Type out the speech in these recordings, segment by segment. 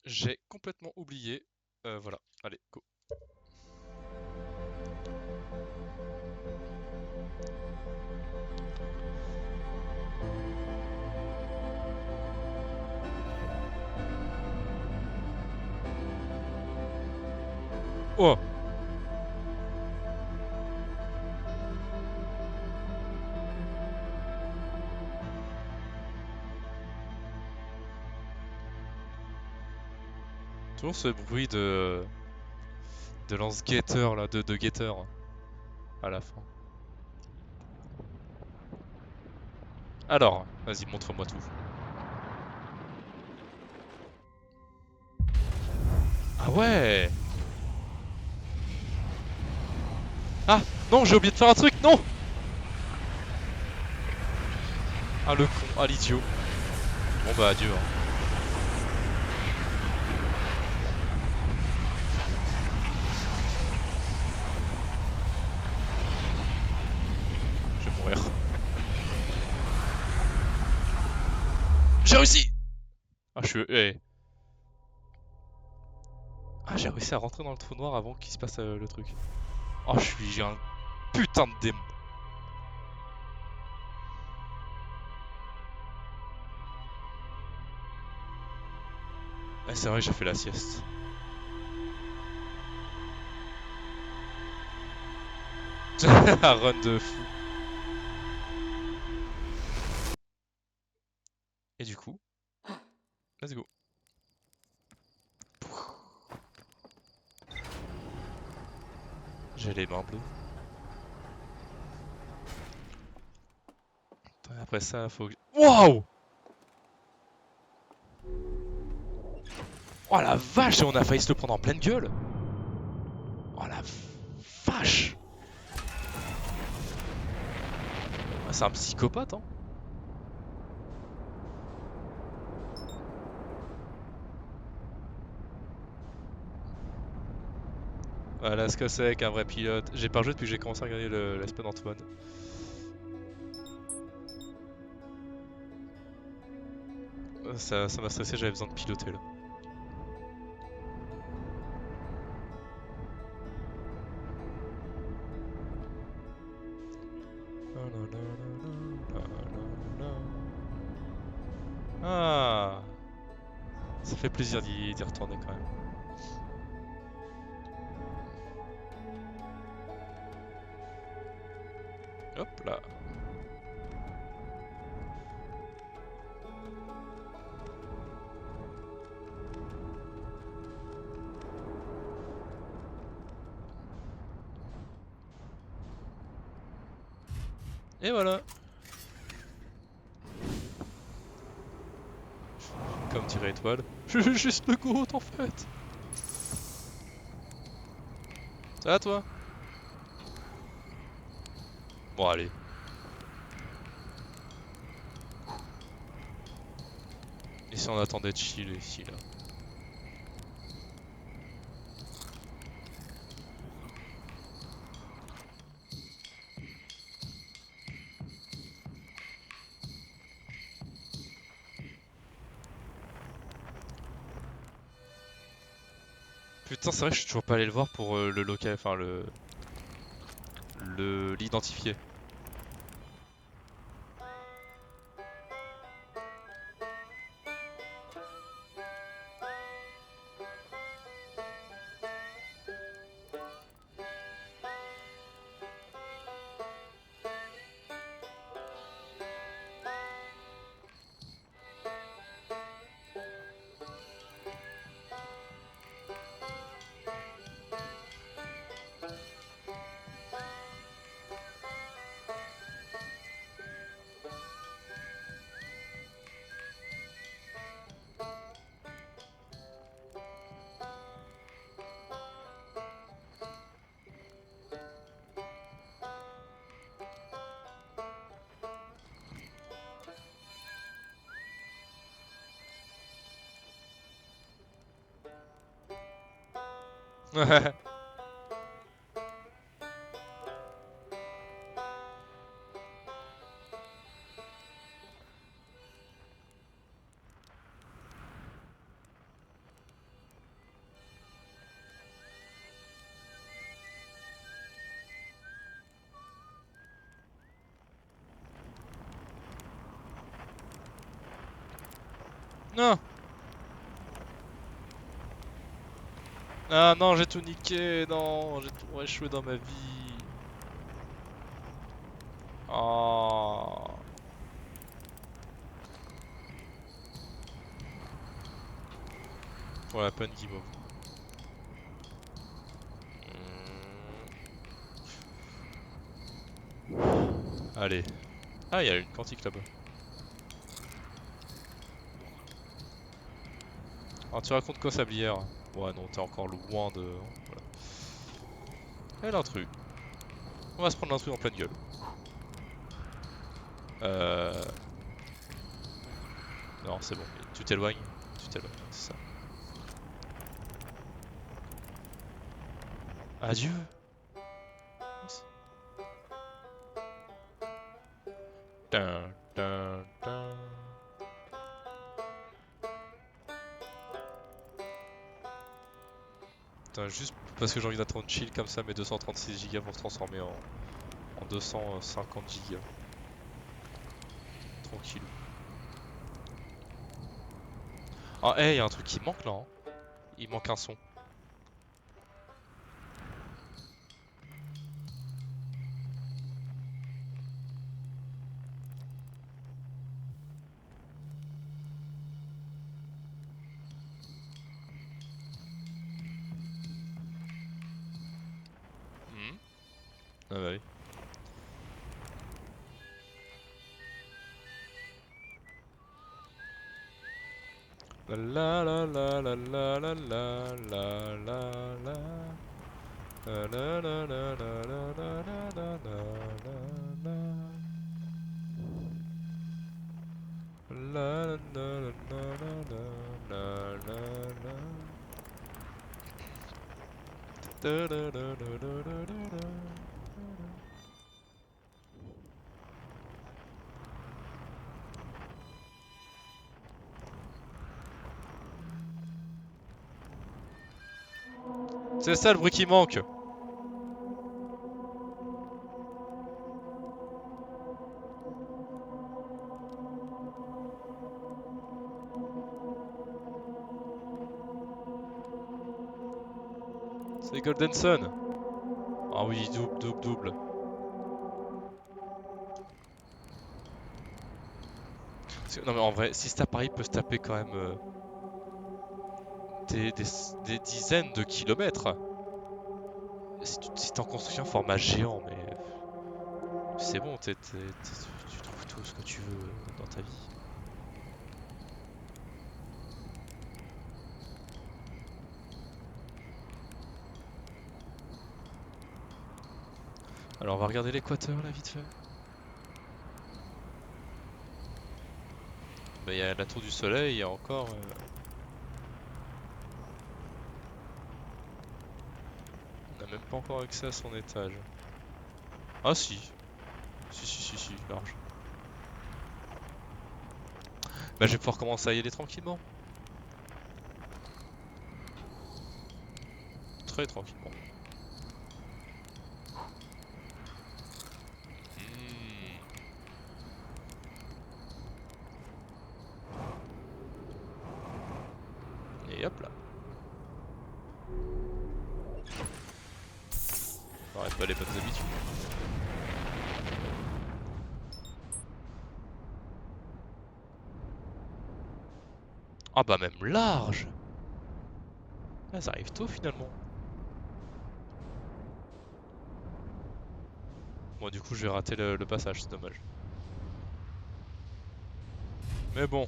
J'ai complètement oublié. Voilà, allez, go. Oh! Toujours ce bruit de lance-guetteur là, de guetteur à la fin. Alors, vas-y, montre-moi tout. Ah ouais! Ah! Non, j'ai oublié de faire un truc, non! Ah le con, ah l'idiot. Bon bah adieu, hein. Je vais mourir. J'ai réussi! Ah je suis... eh. Ah j'ai réussi à rentrer dans le trou noir avant qu'il se passe le truc. Oh je suis un putain de démon. Ah, c'est vrai, j'ai fait la sieste. Un run de fou. Et du coup, let's go. J'ai les mains bleues. Après ça, faut que... Waouh! Oh la vache, on a failli se le prendre en pleine gueule! Oh la vache! Ah, c'est un psychopathe, hein? Voilà ce que c'est qu'un vrai pilote. J'ai pas joué depuis que j'ai commencé à regarder l'Aspen Antoine. Ça m'a stressé, j'avais besoin de piloter là. Ah, ça fait plaisir d'y retourner quand même. Hop là. Et voilà. Comme tirer étoile. Je suis juste le GOAT en fait. Ça va toi? Bon allez. Et si on attendait de chill ici là? Putain, c'est vrai que je suis toujours pas allé le voir pour le local, enfin l'identifier. Non! Ah non, j'ai tout niqué, non, j'ai tout échoué dans ma vie. Oh. Pour la peine, Guimauve. Allez. Ah, il y a une quantique là-bas. Alors tu racontes quoi, Sablière? Ouais, non, t'es encore loin de... Voilà. Et l'intrus. On va se prendre l'intrus en pleine gueule. Euh... Non, c'est bon. Tu t'éloignes. Tu t'éloignes, c'est ça. Adieu. Merci. Dun, dun, dun. Putain, juste parce que j'ai envie d'attendre chill comme ça, mes 236 Go vont se transformer en 250 Go. Tranquille. Ah, hey, y a un truc qui manque là. Hein. Il manque un son. Hmm. Ah bah oui. La la la la la la la la la la la. La la la la la la la la la la la. La la la la la la la la. Da da da da da da da. C'est ça le bruit qui manque. C'est Golden Sun. Ah oui, double, double, double. Non mais en vrai, si cet appareil peut se taper quand même des dizaines de kilomètres, si t'es en construction format géant, mais c'est bon, tu trouves tout ce que tu veux dans ta vie. Alors on va regarder l'équateur là vite fait. Bah, il y a la tour du soleil, il y a encore... On n'a même pas encore accès à son étage. Ah si, si, large. Bah je vais pouvoir commencer à y aller tranquillement. Très tranquillement. Hmm. Et hop là. On n'arrête pas les bonnes habitudes. Ah bah même large. Ah, ça arrive tôt finalement. Bon du coup je vais rater le passage, c'est dommage. Mais bon.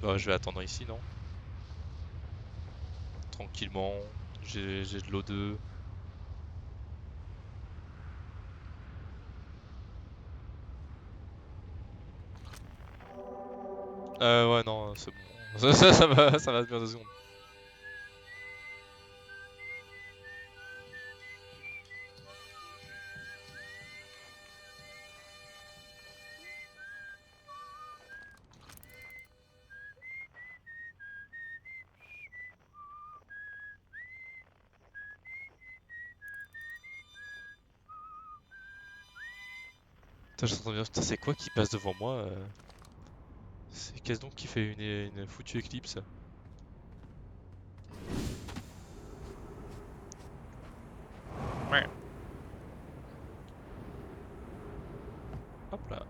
Bah je vais attendre ici, non? Tranquillement. J'ai de l'eau 2. Ouais non, c'est bon. Ça va bien 2 secondes. Putain, j'entends bien, putain, c'est quoi qui passe devant moi C'est qu'est-ce donc qui fait une foutue éclipse? Ouais. Hop là.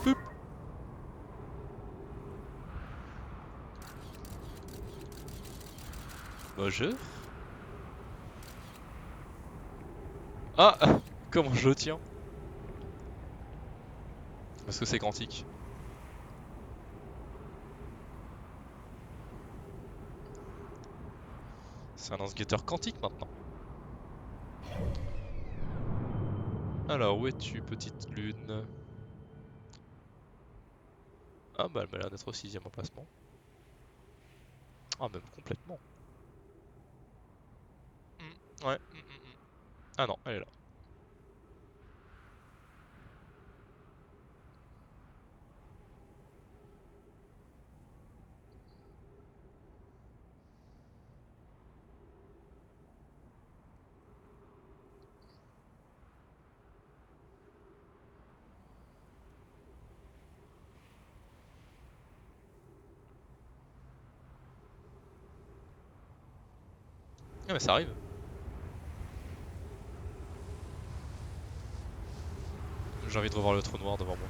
Poup. Bonjour. Ah! Comment je le tiens? Parce que c'est quantique. C'est un lance-guetteur quantique maintenant. Alors, où es-tu, petite lune? Ah bah elle m'a l'air d'être au 6ème emplacement. Ah même complètement. Ouais. Ah non, elle est là. Ah mais ça arrive. J'ai envie de revoir le trou noir devant moi.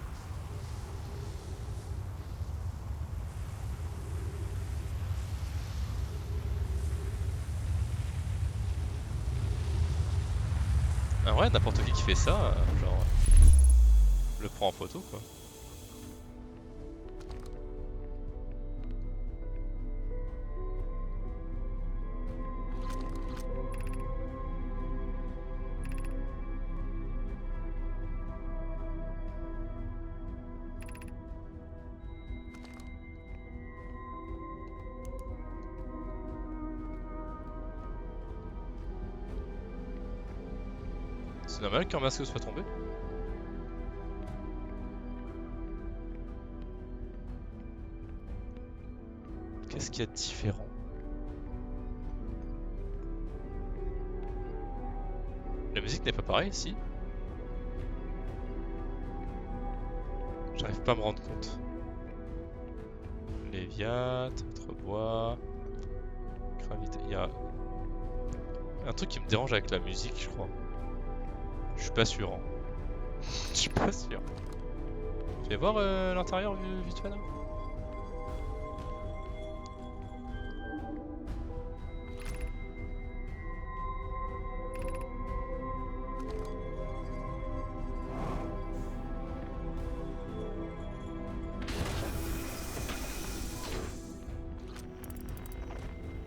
Ah ouais, n'importe qui fait ça, genre, le prend en photo quoi. C'est normal qu'un masque soit tombé. Qu'est-ce qu'il y a de différent? La musique n'est pas pareille ici. J'arrive pas à me rendre compte. Léviat, bois, gravité. Il y a un truc qui me dérange avec la musique, je crois. Je suis pas sûr. Hein. Je suis pas sûr. Tu vas voir l'intérieur vite fait là?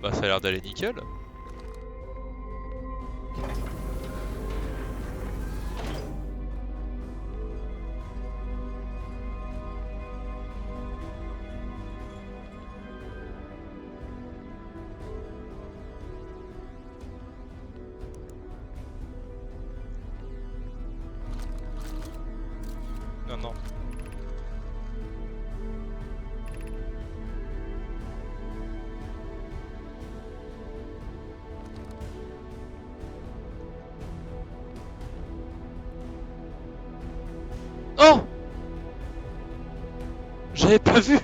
Bah ça a l'air d'aller nickel. Non, non. Oh! J'avais pas vu!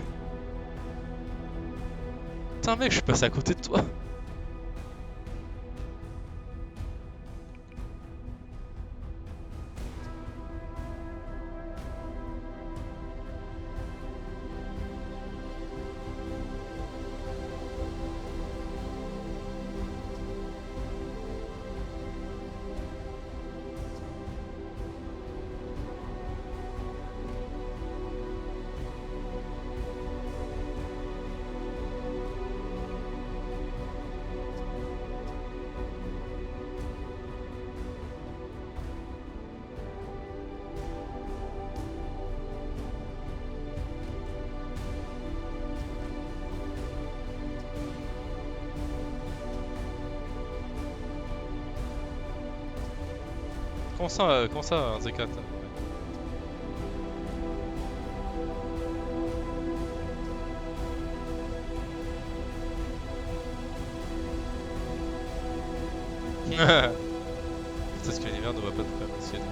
Putain mec, je suis passé à côté de toi. Comment ça, un Z4? est-ce que l'univers ne voit pas de problème à essayer de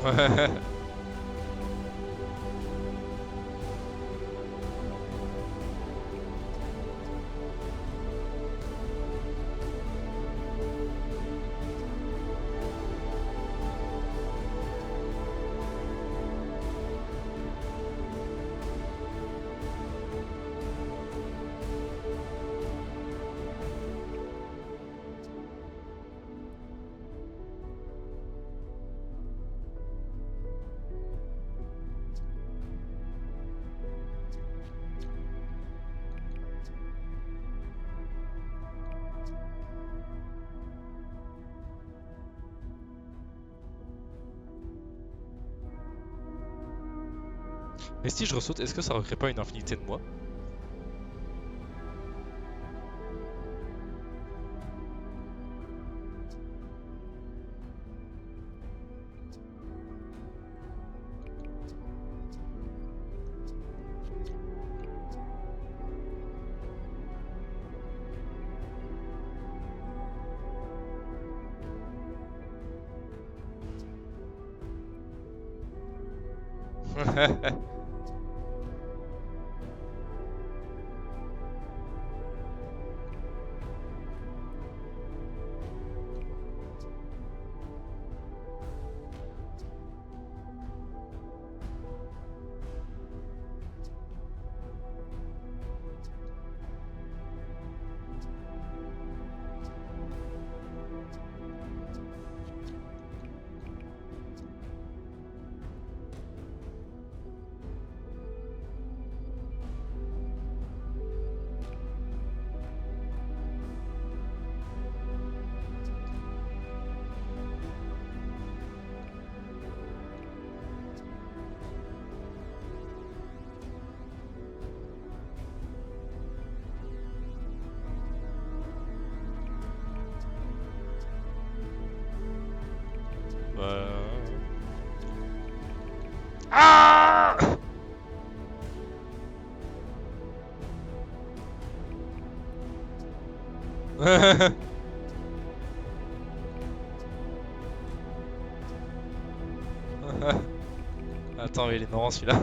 Ouais. Mais si je ressaute, est-ce que ça recrée pas une infinité de moi? Bah... Ah. Attends, mais il est marrant celui-là.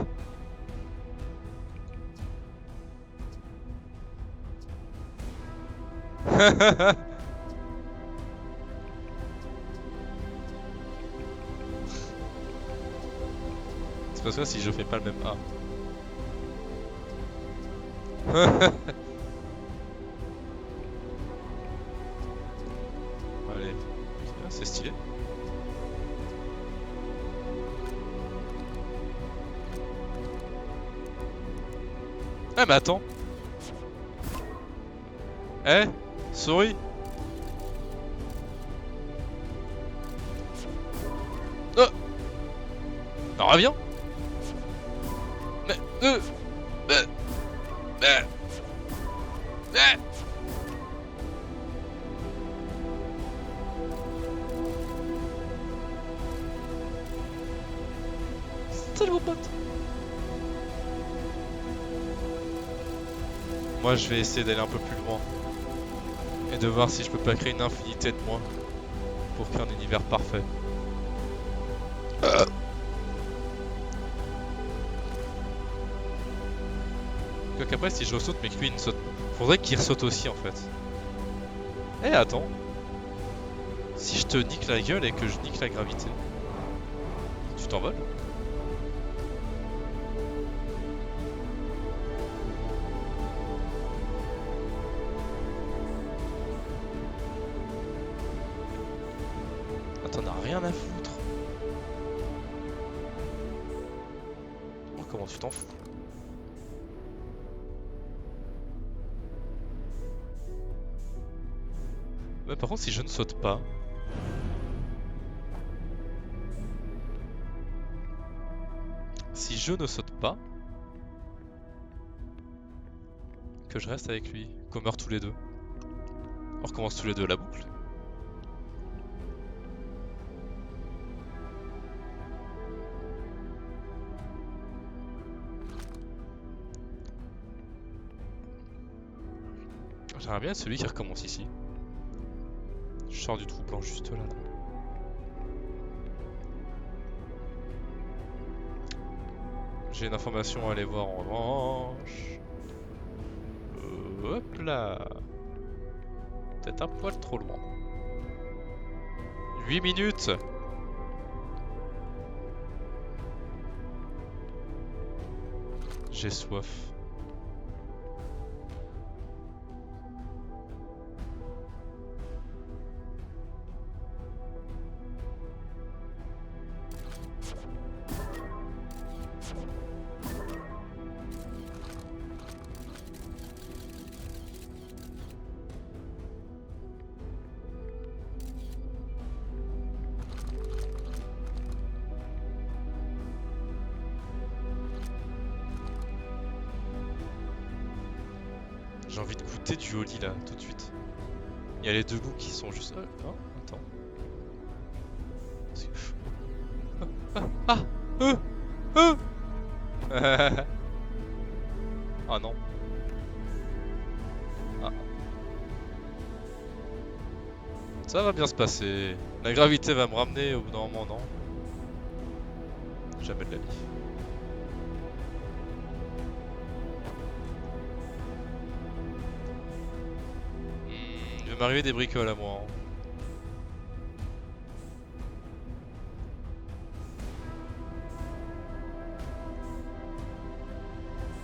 C'est parce que si je fais pas le même A. Allez, c'est stylé. Ah mais attends. Eh, souris. Oh. Non, reviens. Mais mais- mais- Salut mon pote. Moi je vais essayer d'aller un peu plus loin et de voir si je peux pas créer une infinité de moi pour créer un univers parfait. Quoique après si je ressaute mais que lui il ne saute pas. Faudrait qu'il ressaute aussi en fait. Eh attends. Si je te nique la gueule et que je nique la gravité, tu t'envoles? Ah, t'en as rien à foutre. Oh, comment tu t'en fous? Ouais, par contre si je ne saute pas... Si je ne saute pas... Que je reste avec lui, qu'on meurt tous les deux. On recommence tous les deux la boucle. J'aimerais bien être celui qui recommence ici. Je sors du trou blanc juste là. J'ai une information à aller voir en revanche. Hop là. Peut-être un poil trop loin. 8 minutes. J'ai soif. J'ai envie de goûter du holly là, tout de suite. Il y a les deux goûts qui sont juste... Oh, attends. Ah, ah non. Ah. Ça va bien se passer. La gravité va me ramener au bout d'un moment, non? Jamais de la vie. Il va m'arriver des bricoles à moi. Hein.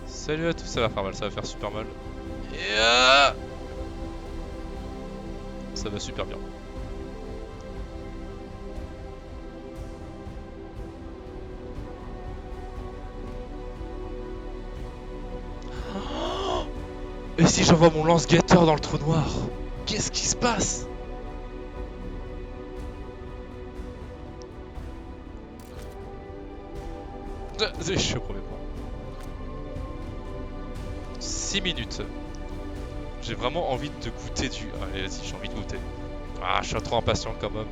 Salut à tous, ça va faire mal, ça va faire super mal. Et ça va super bien. Et si j'envoie mon lance-guetteur dans le trou noir? Qu'est-ce qui se passe? Je suis au premier point. 6 minutes. J'ai vraiment envie de goûter du... Allez, vas-y, j'ai envie de goûter. Ah, je suis trop impatient quand même.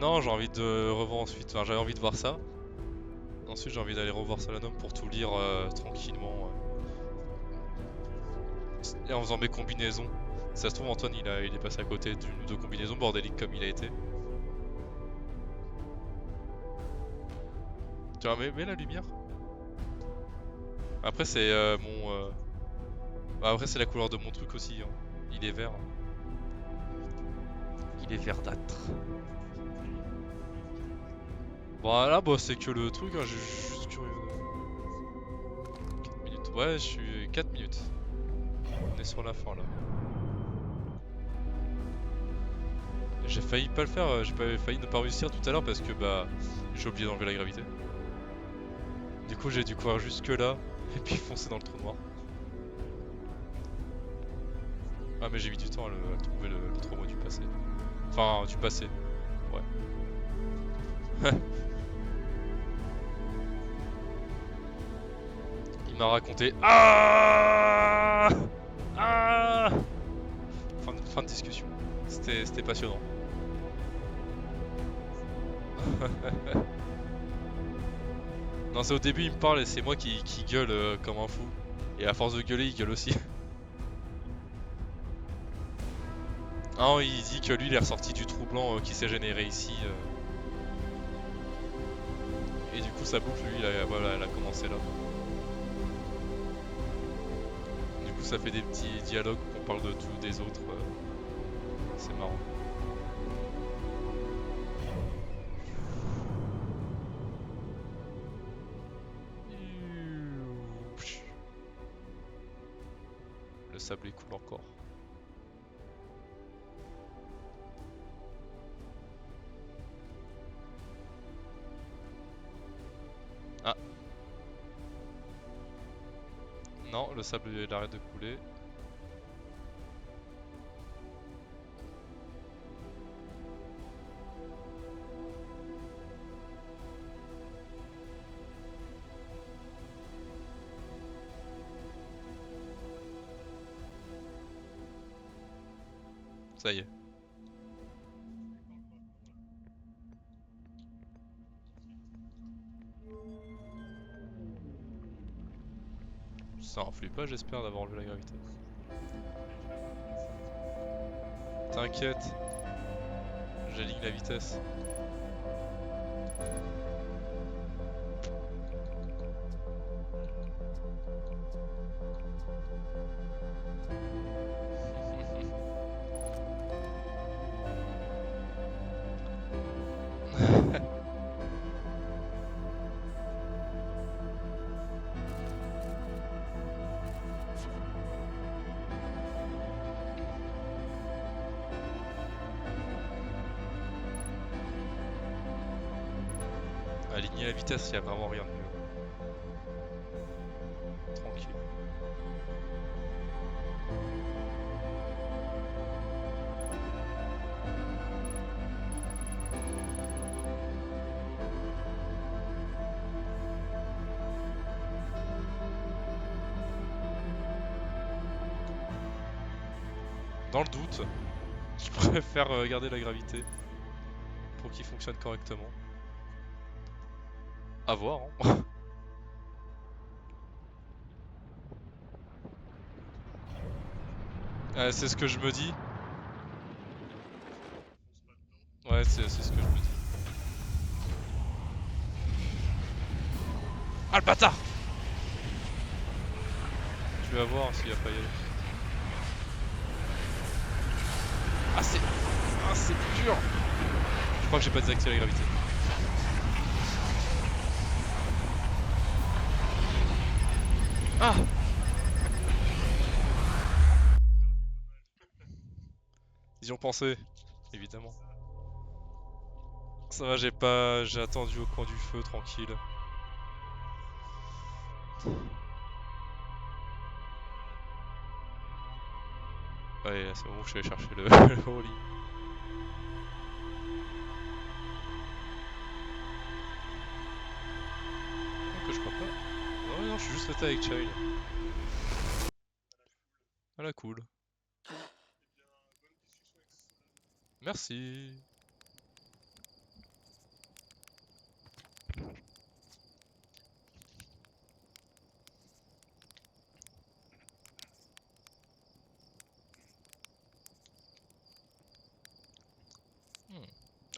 Non, j'ai envie de revoir ensuite. Enfin, j'avais envie de voir ça. Ensuite, j'ai envie d'aller revoir Salanum pour tout lire tranquillement. Et en faisant mes combinaisons. Si ça se trouve, Antoine il est passé à côté d'une ou deux combinaisons bordéliques comme il a été. Tu vois, mets la lumière. Après, c'est mon. Après, c'est la couleur de mon truc aussi. Hein. Il est vert. Il est verdâtre. Voilà, bah c'est que le truc, hein, je suis juste curieux. 4 minutes. Ouais, je suis 4 minutes. On est sur la fin là. J'ai failli pas le faire, j'ai failli ne pas réussir tout à l'heure parce que bah j'ai oublié d'enlever la gravité. Du coup j'ai dû courir jusque là et puis foncer dans le trou noir. Ah mais j'ai mis du temps à trouver le trauma du passé. Enfin, du passé. Ouais. Il m'a raconté. Ah Ah fin de discussion. C'était passionnant. Non, c'est au début, il me parle et c'est moi qui gueule comme un fou. Et à force de gueuler, il gueule aussi. Ah non, il dit que lui, il est ressorti du trou blanc qui s'est généré ici. Et du coup, sa boucle, lui, voilà, elle a commencé là. Du coup, ça fait des petits dialogues qu'on parle de tout, des autres. C'est marrant. Le sable est cool encore. Ah. Non, le sable il arrête de couler. Ça y est. Ça influe pas, j'espère, d'avoir enlevé la gravité. T'inquiète. J'aligne la vitesse. Aligner la vitesse, y a vraiment rien de mieux. Tranquille. Dans le doute, je préfère garder la gravité pour qu'il fonctionne correctement. À voir, hein. C'est ce que je me dis. Ouais, c'est ce que je me dis. Ah le bâtard! Je vais voir s'il y a pas y aller. Ah c'est dur! Je crois que j'ai pas désactivé la gravité. Ah! Ils y ont pensé, évidemment. Ça va, j'ai attendu au coin du feu, tranquille. Ouais, là, c'est bon, je vais chercher le, le Rolly. Que je crois pas. Non, non, je suis juste resté avec Child. Ah la cool. Merci.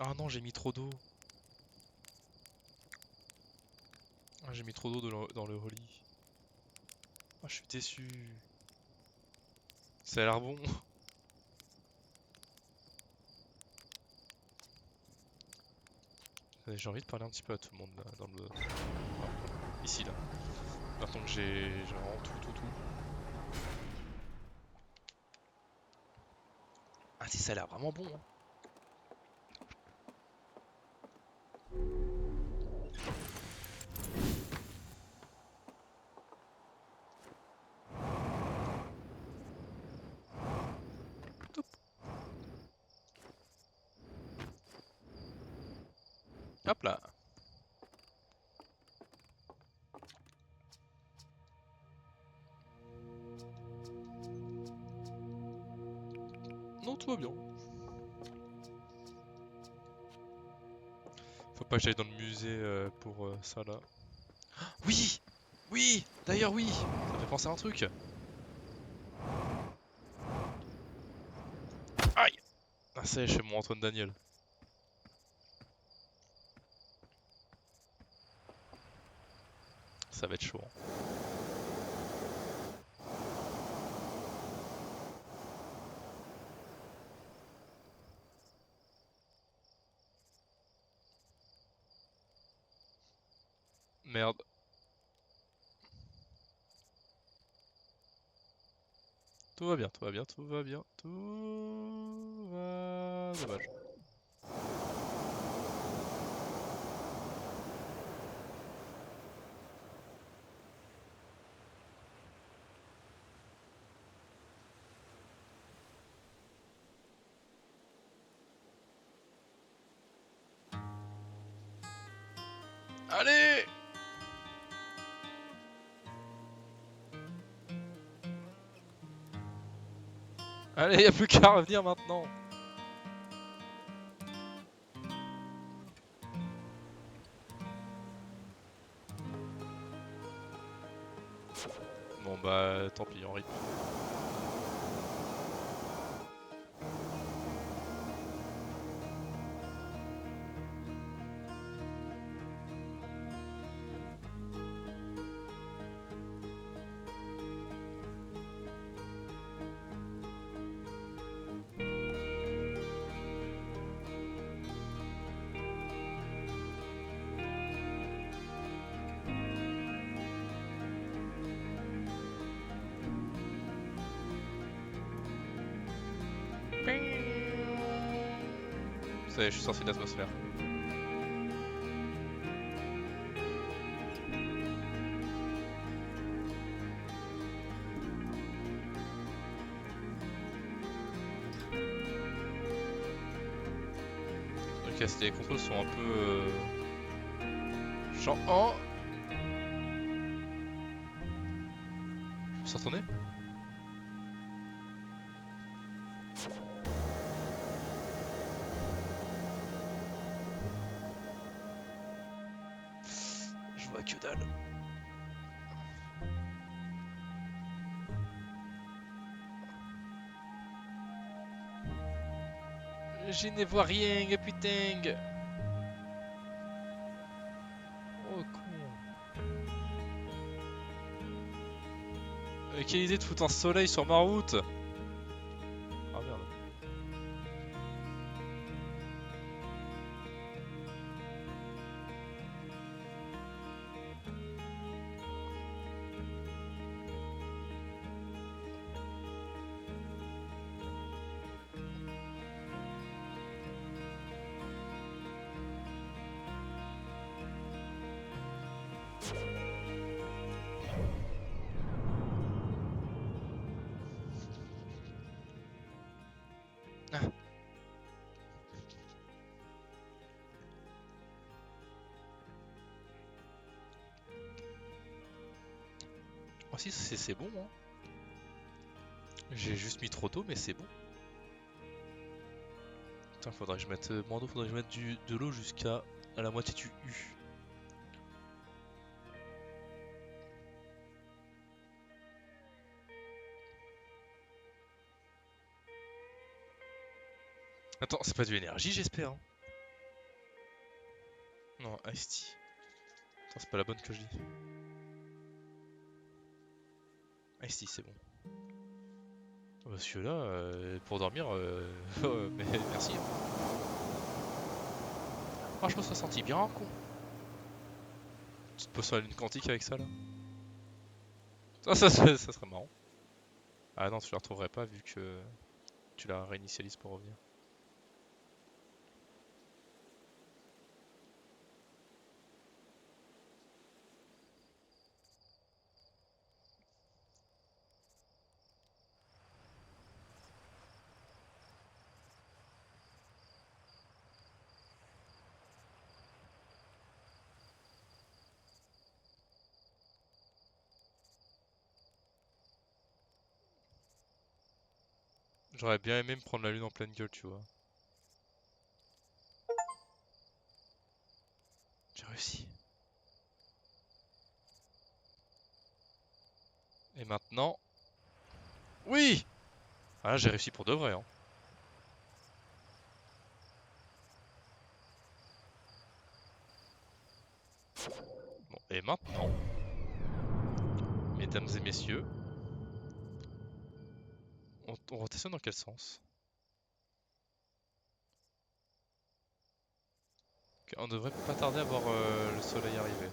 Ah non, j'ai mis trop d'eau. Ah, j'ai mis trop d'eau dans le Rolly. Ah, je suis déçu. Ça a l'air bon. J'ai envie de parler un petit peu à tout le monde là, dans le... Ah, ici là. Maintenant que j'ai vraiment tout. Ah si, ça a l'air vraiment bon. Hein. Hop là. Non, tout va bien. Faut pas que j'aille dans le musée pour ça là. Oui! Oui! D'ailleurs oui! Ça me fait penser à un truc. Aïe! Ah ça y est, je fais mon Antoine Daniel. Ça va être chaud. Hein. Merde. Tout va bien, tout va bien, tout va bien, tout va... Dommage. Allez! Allez, y a plus qu'à revenir maintenant. Bon bah tant pis, en rythme. Ça y est, je suis sorti de l'atmosphère. Ok, les contrôles sont un peu... Genre... Oh! Je me suis retourné? Je vois que dalle. Je ne vois rien, putain! Oh con! Quelle idée de foutre un soleil sur ma route! Ah merde. Ah. Oh si, c'est bon, hein. J'ai juste mis trop tôt, mais c'est bon. Putain, faudrait que je mette moins d'eau, faudrait que je mette de l'eau jusqu'à la moitié du U. Attends, c'est pas de l'énergie, j'espère. Hein. Non, Ice Tea. Attends, c'est pas la bonne que je dis. Ice Tea, c'est bon. Parce que là, pour dormir, mais merci. Ah, je me serais senti bien, con. Petite potion à la lune quantique avec ça, là. Ça serait marrant. Ah non, tu la retrouverais pas vu que tu la réinitialises pour revenir. J'aurais bien aimé me prendre la lune en pleine gueule, tu vois. J'ai réussi. Et maintenant... Oui! Ah là, j'ai réussi pour de vrai, hein. Bon, et maintenant, mesdames et messieurs, on rotationne dans quel sens? Ok, on devrait pas tarder à voir le soleil arriver.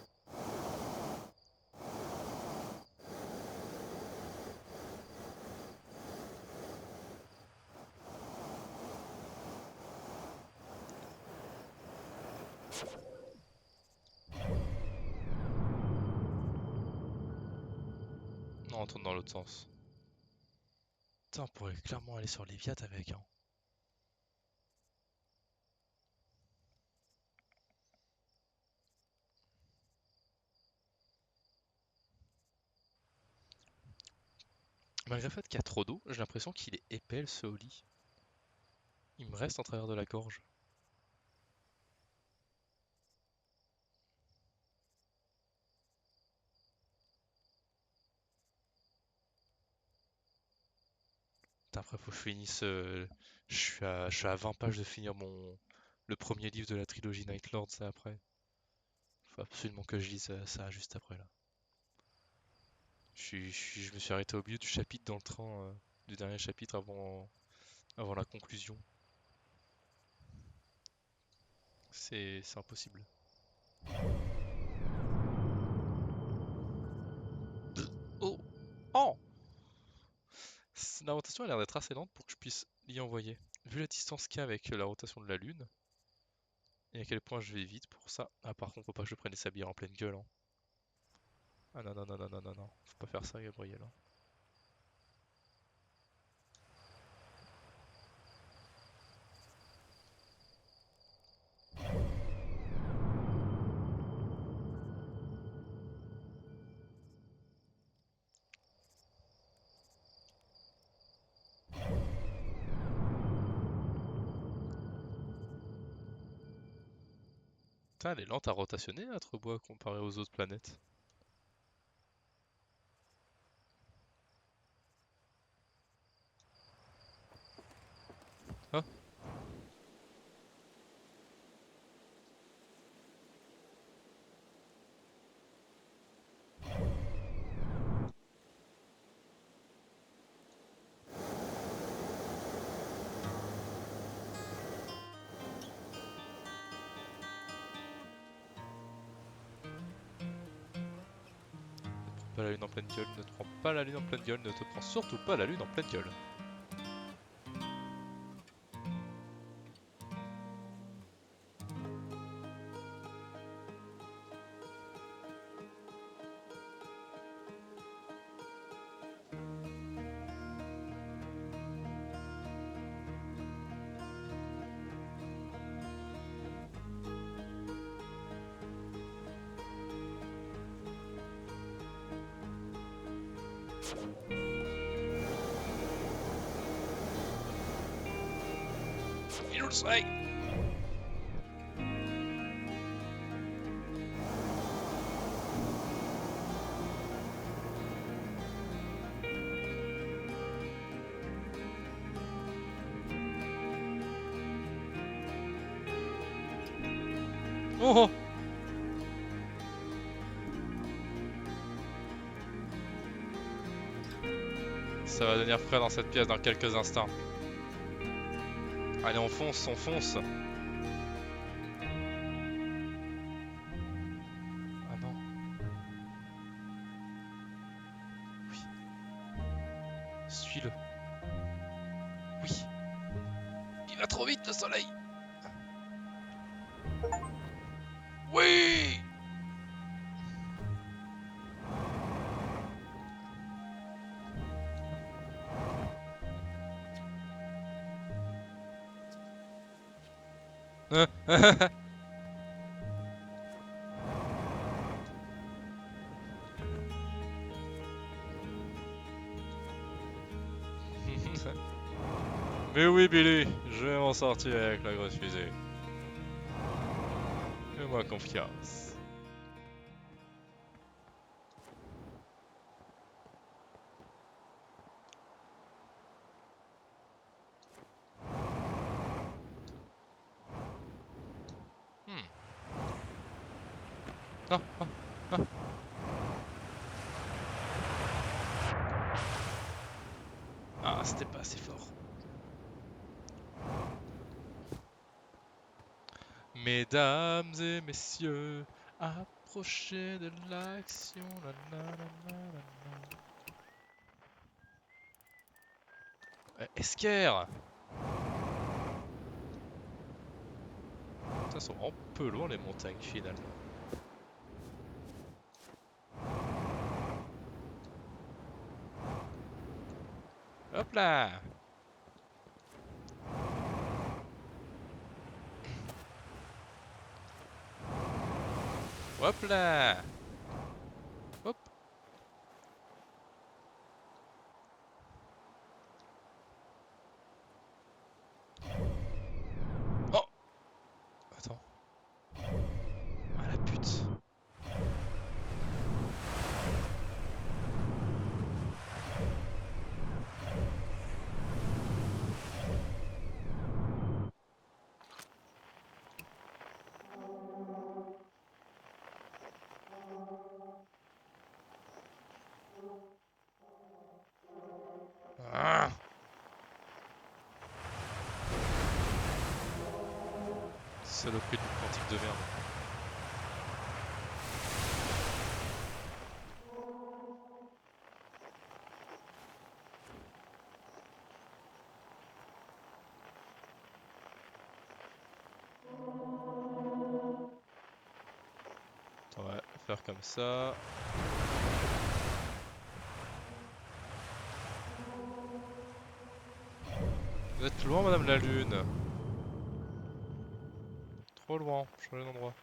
Non, on tourne dans l'autre sens. Putain, on pourrait clairement aller sur Léviat avec, hein. Malgré le fait qu'il y a trop d'eau, j'ai l'impression qu'il est épais ce Oli. Il me reste en travers de la gorge. Putain, après faut que je finisse... je suis à 20 pages de finir le premier livre de la trilogie Night Lord, c'est après. Faut absolument que je lise ça juste après là. Je me suis arrêté au milieu du chapitre dans le train, du dernier chapitre avant la conclusion. C'est impossible. Oh! Oh! La rotation a l'air d'être assez lente pour que je puisse l'y envoyer. Vu la distance qu'il y a avec la rotation de la Lune, et à quel point je vais vite pour ça. Ah, par contre, faut pas que je prenne les sabliers en pleine gueule, hein. Ah non, non, non, non, non, non, non. Faut pas faire ça, Gabriel, hein. Putain, elle est lente à rotationner, notre bois, comparé aux autres planètes. Ah! Pas la lune en pleine gueule, ne te prends pas la lune en pleine gueule, ne te prends surtout pas la lune en pleine gueule. Il le sait! Oh oh! Ça va devenir frais dans cette pièce dans quelques instants. Allez, on fonce, on fonce! Ah non. Oui. Suis-le. Oui. Il va trop vite, le soleil! Oui! Mais oui, Billy, je vais m'en sortir avec la grosse fusée. Fais-moi confiance. Hmm. Ah, ah, ah. Ah, c'était pas assez fort. Mesdames et messieurs, approchez de l'action. La, la, la, la, la, la. Esquerre! Ça sont un peu loin les montagnes finalement. Hop là! Hop là! Hop! Oh! Attends. Ah la pute. Ah! Saloperie de quantique de merde. Attends, ouais, faire comme ça. Vous êtes loin, Madame la Lune. Trop loin, changer d'endroit.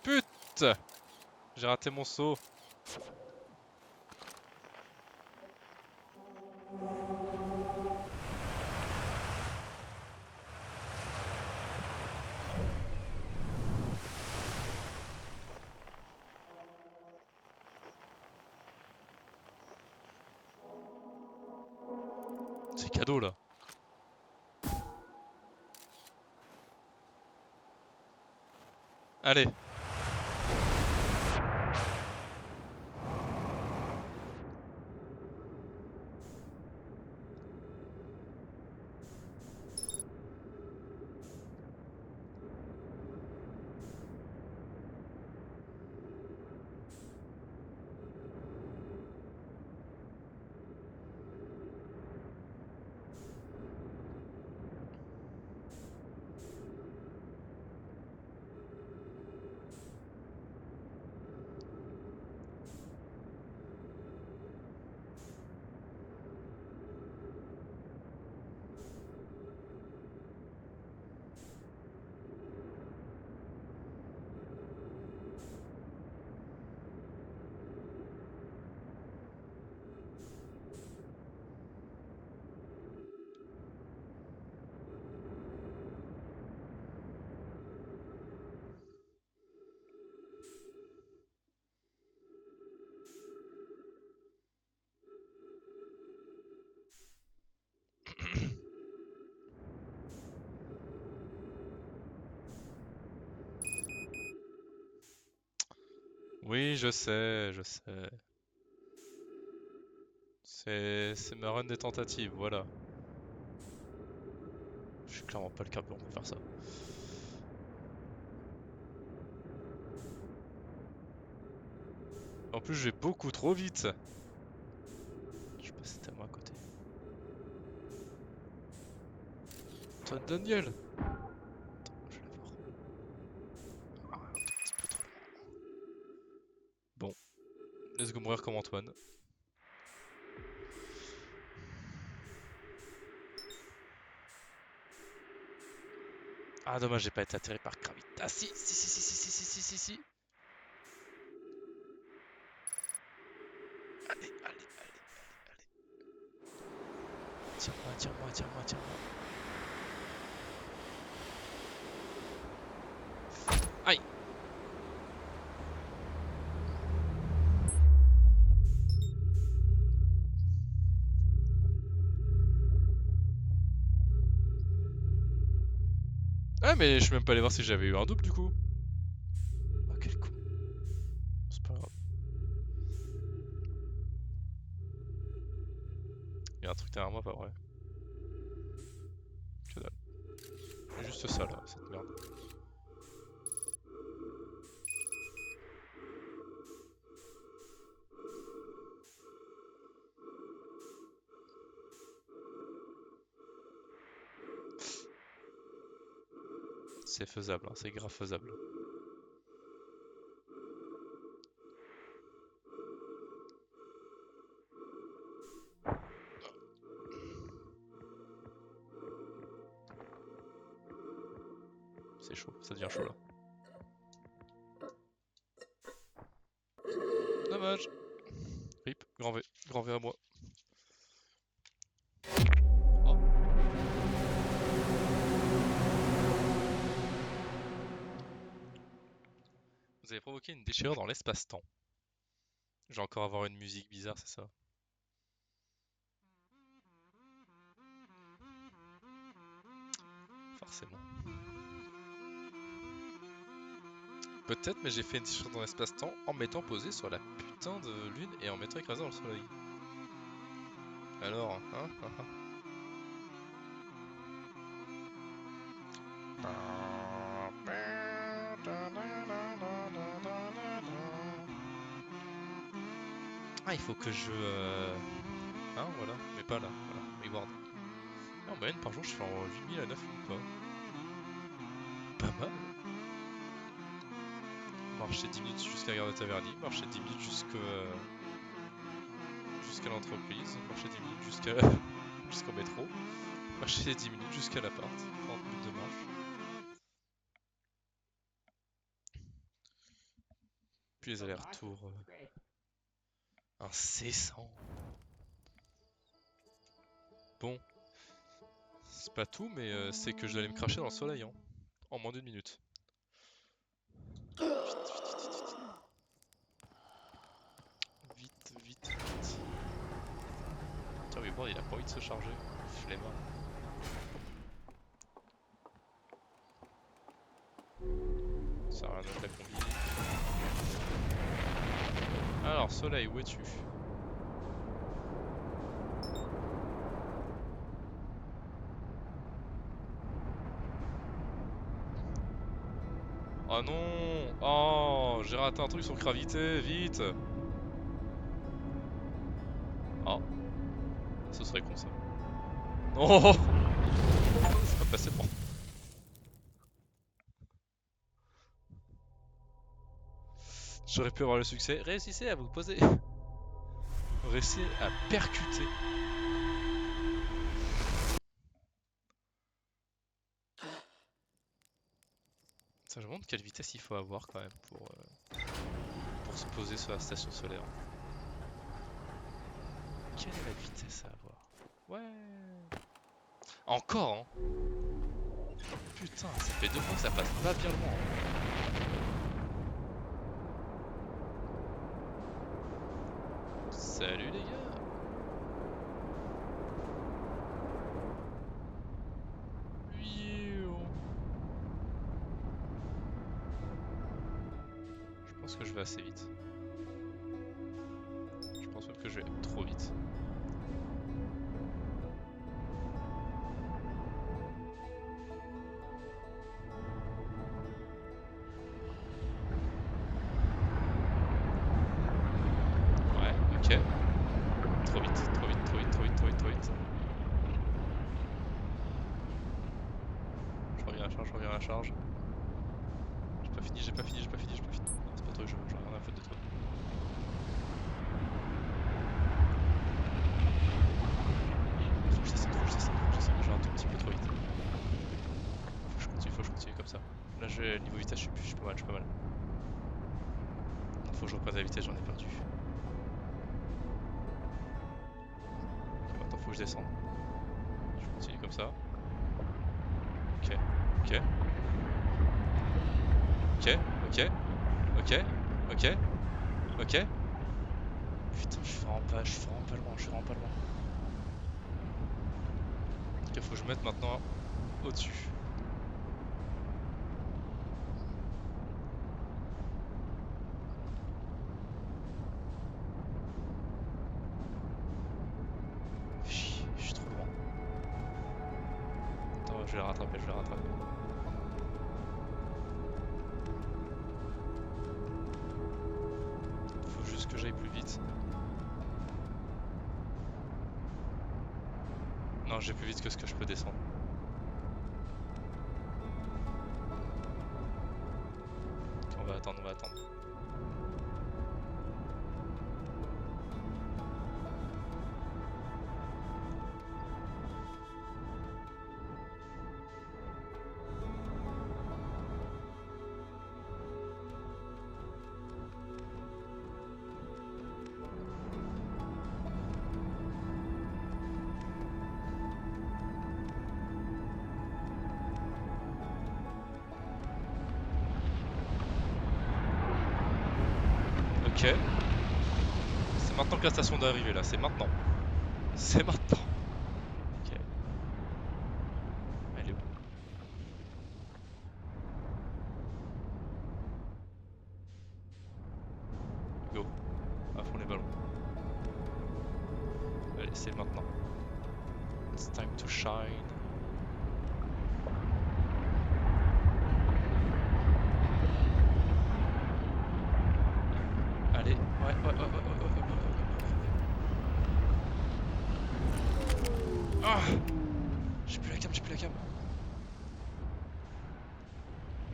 Pute! J'ai raté mon saut. C'est cadeau là. Allez. Oui, je sais, je sais. C'est ma run des tentatives, voilà. Je suis clairement pas le carburant pour faire ça. En plus, je vais beaucoup trop vite. Je sais pas si c'était à moi à côté. Antoine Daniel! Attends, je vais la voir. mourir comme Antoine. Ah dommage, j'ai pas été atterré par gravité. Ah si. Allez. Tire-moi. Aïe. Ah mais je suis même pas allé voir si j'avais eu un double du coup. Oh quel con. C'est pas grave. Il y a un truc derrière moi, pas vrai. Que dalle. Juste ça là, cette merde. C'est faisable, hein, c'est grave faisable. C'est chaud, ça devient chaud là. Dommage. Rip, grand V à moi. Oh. Vous avez provoqué une déchirure dans l'espace-temps. Je vais encore avoir une musique bizarre, c'est ça? Forcément. Peut-être, mais j'ai fait une déchirure dans l'espace-temps en m'étant posé sur la putain de lune et en m'étant écrasé dans le soleil. Alors, hein? Ah, il faut que je... Hein, voilà, mais pas là, voilà, reward. Ah, en moyenne par jour, je fais en 8000 à 9000 pas. Pas mal. Marcher 10 minutes jusqu'à la gare de Taverny, marcher 10 minutes jusqu'à l'entreprise, marcher 10 minutes jusqu'au métro, marcher 10 minutes jusqu'à l'appart, 30 minutes de marche. Puis les allers-retours incessants. Bon, c'est pas tout, mais c'est que je dois aller me cracher dans le soleil, hein, en moins d'1 minute. Vite. Tiens, mais bon, il a pas envie de se charger. Flemmard. Ça sert à rien de mettre la combi. Alors, soleil, où es-tu? Oh non! Oh, j'ai raté un truc sur gravité, vite! Oh. Ce serait con ça. Non! C'est pas passé bon. J'aurais pu avoir le succès. Réussissez à vous poser. Réussissez à percuter. Ça, je me demande quelle vitesse il faut avoir quand même pour se poser sur la station solaire. Quelle est la vitesse à avoir? Ouais. Encore, hein. Putain, ça fait 2 fois que ça passe pas bien loin. Salut les gars. Je pense que je vais assez vite. Je pense même que je vais trop vite. Ouais, ok. Trop vite. Je reviens à la charge. J'ai pas fini. Non, c'est pas toi, j'en ai rien à foutre de toi. ça. Là, niveau vitesse, je suis pas mal, Faut que je reprenne la vitesse, j'en ai perdu. Ok, maintenant faut que je descende. Je continue comme ça. Ok, ok. Ok, ok, ok, ok, ok. Putain, je suis vraiment pas loin. Ok, faut que je me mette maintenant au-dessus. Chier, je suis trop loin. Attends, je vais le rattraper. Faut juste que j'aille plus vite. Non, j'ai plus vite que ce que je peux descendre. On va attendre. Ok. C'est maintenant que la station doit arriver là, c'est maintenant. Ok. Elle est où? Go. À fond les ballons. Allez, c'est maintenant. It's time to shine. Allez, ouais. Ah, j'ai plus la cam.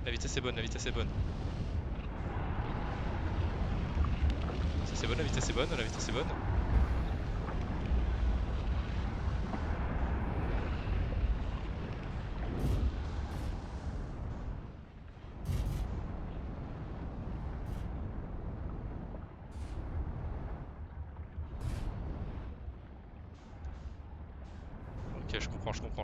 La vitesse est bonne. La vitesse est bonne, la vitesse est bonne. Ok, je comprends. Je comprends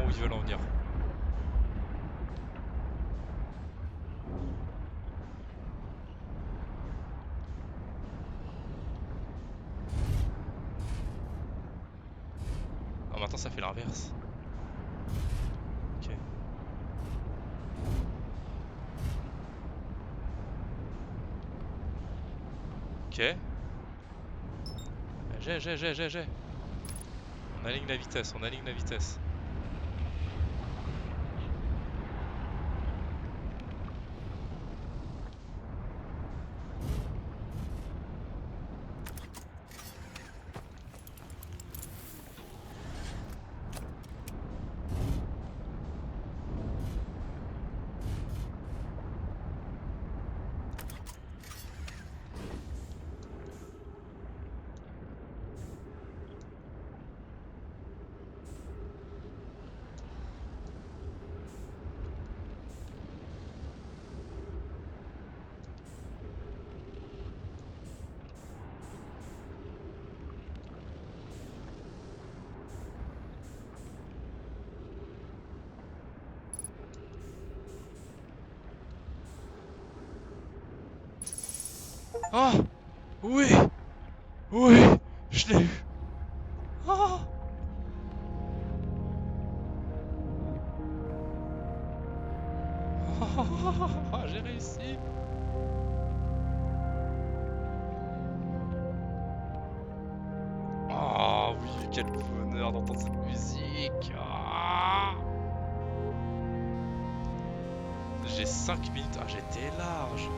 où ils veulent en venir. Ah, maintenant ça fait l'inverse. Ok. Ok. J'ai. On aligne la vitesse. Ah, oui, je l'ai eu. Ah, j'ai réussi. Ah oui, quel bonheur d'entendre cette musique. Ah, j'ai 5 minutes. Ah, j'étais large.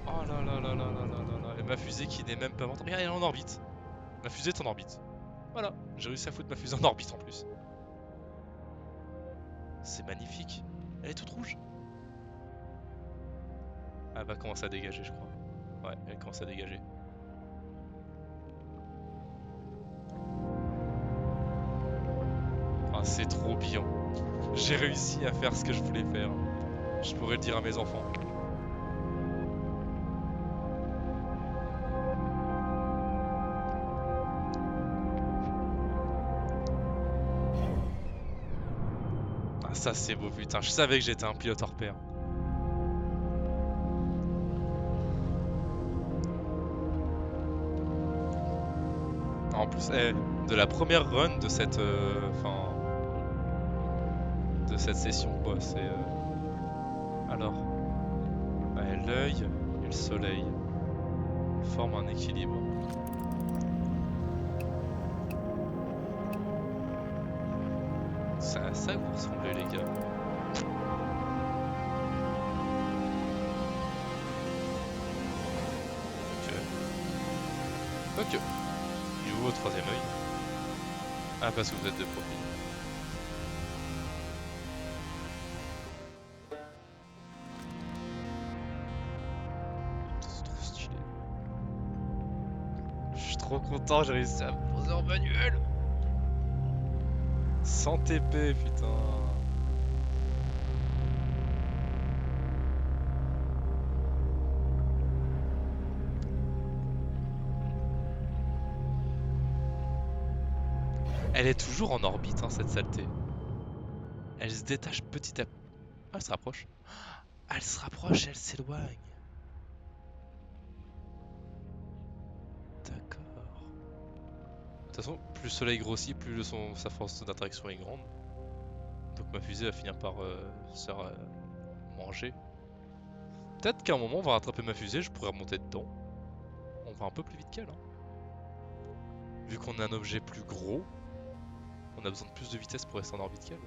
Oh là là. Et ma fusée qui n'est même pas morte. Regarde, elle est en orbite. Ma fusée est en orbite. Voilà, j'ai réussi à foutre ma fusée en orbite en plus. C'est magnifique. Elle est toute rouge. Elle va commencer à dégager, je crois. Ouais, elle commence à dégager. Ah, c'est trop bien. J'ai réussi à faire ce que je voulais faire. Je pourrais le dire à mes enfants. Ah, ça c'est beau, putain. Je savais que j'étais un pilote hors pair. En plus, de la première run de cette, de cette session, quoi. C'est alors, ouais, l'œil et le soleil forment un équilibre. C'est à ça que vous ressemblez, les gars. Ok. Ok. Il ouvre au troisième œil. Ah, parce que vous êtes de profil. C'est trop stylé. Je suis trop content, j'ai réussi à me poser en manuel. Sans TP, putain. Elle est toujours en orbite, hein, cette saleté. Elle se détache petit à petit. Ah, elle se rapproche. Ah, elle se rapproche, elle s'éloigne. D'accord. De toute façon, plus le soleil grossit, plus sa force d'interaction est grande. Donc ma fusée va finir par se faire manger. Peut-être qu'à un moment on va rattraper ma fusée, je pourrais remonter dedans. On va un peu plus vite qu'elle. Hein. Vu qu'on a un objet plus gros, on a besoin de plus de vitesse pour rester en orbite qu'elle.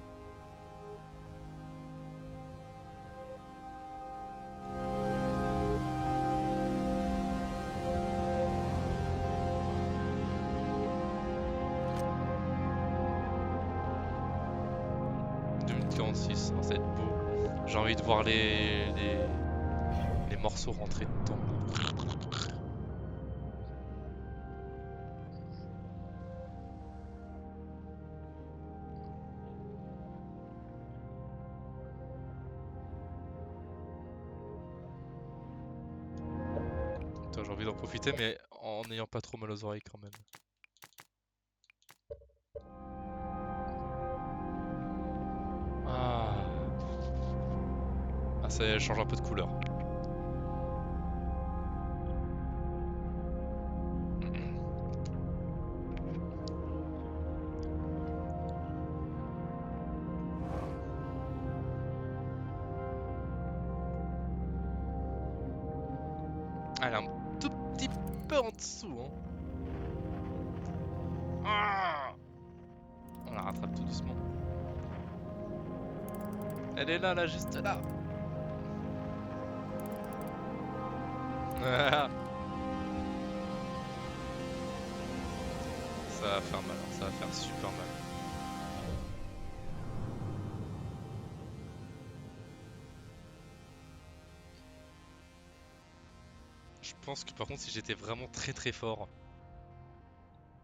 Ça va être beau. J'ai envie de voir les morceaux rentrer dedans. J'ai envie d'en profiter, mais en n'ayant pas trop mal aux oreilles quand même. Ah, ah ça change un peu de couleur. Elle est un tout petit peu en dessous. Hein. Ah, on la rattrape tout doucement. Elle est là, juste là. Ça va faire mal, hein, ça va faire super mal. Je pense que par contre si j'étais vraiment très fort,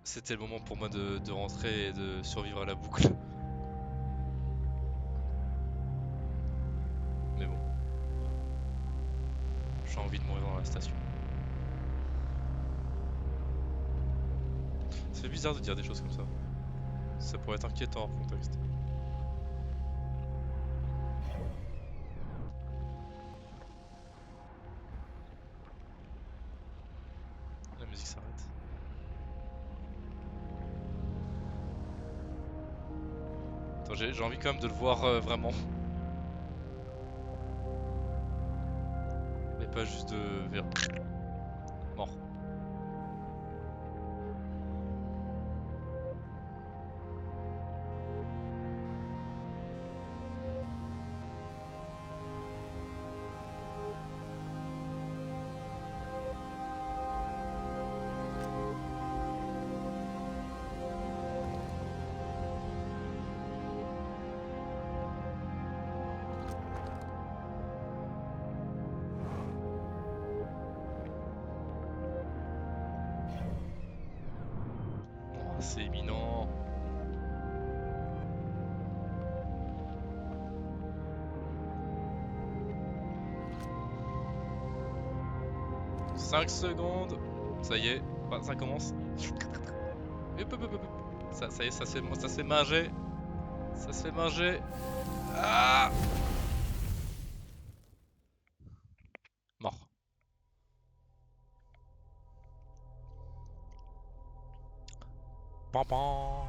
c'était le moment pour moi de rentrer et de survivre à la boucle. Mais bon. J'ai envie de mourir dans la station. C'est bizarre de dire des choses comme ça. Ça pourrait être inquiétant hors contexte. La musique s'arrête. Attends, j'ai envie quand même de le voir vraiment. Mais pas juste de vers. Mort. c'est imminent. « 5 secondes. Ça y est, bah, ça commence. Hop, hop, hop, hop. Ça y est, ça se fait manger. Ça se fait manger. Ah, mort. Pam pam.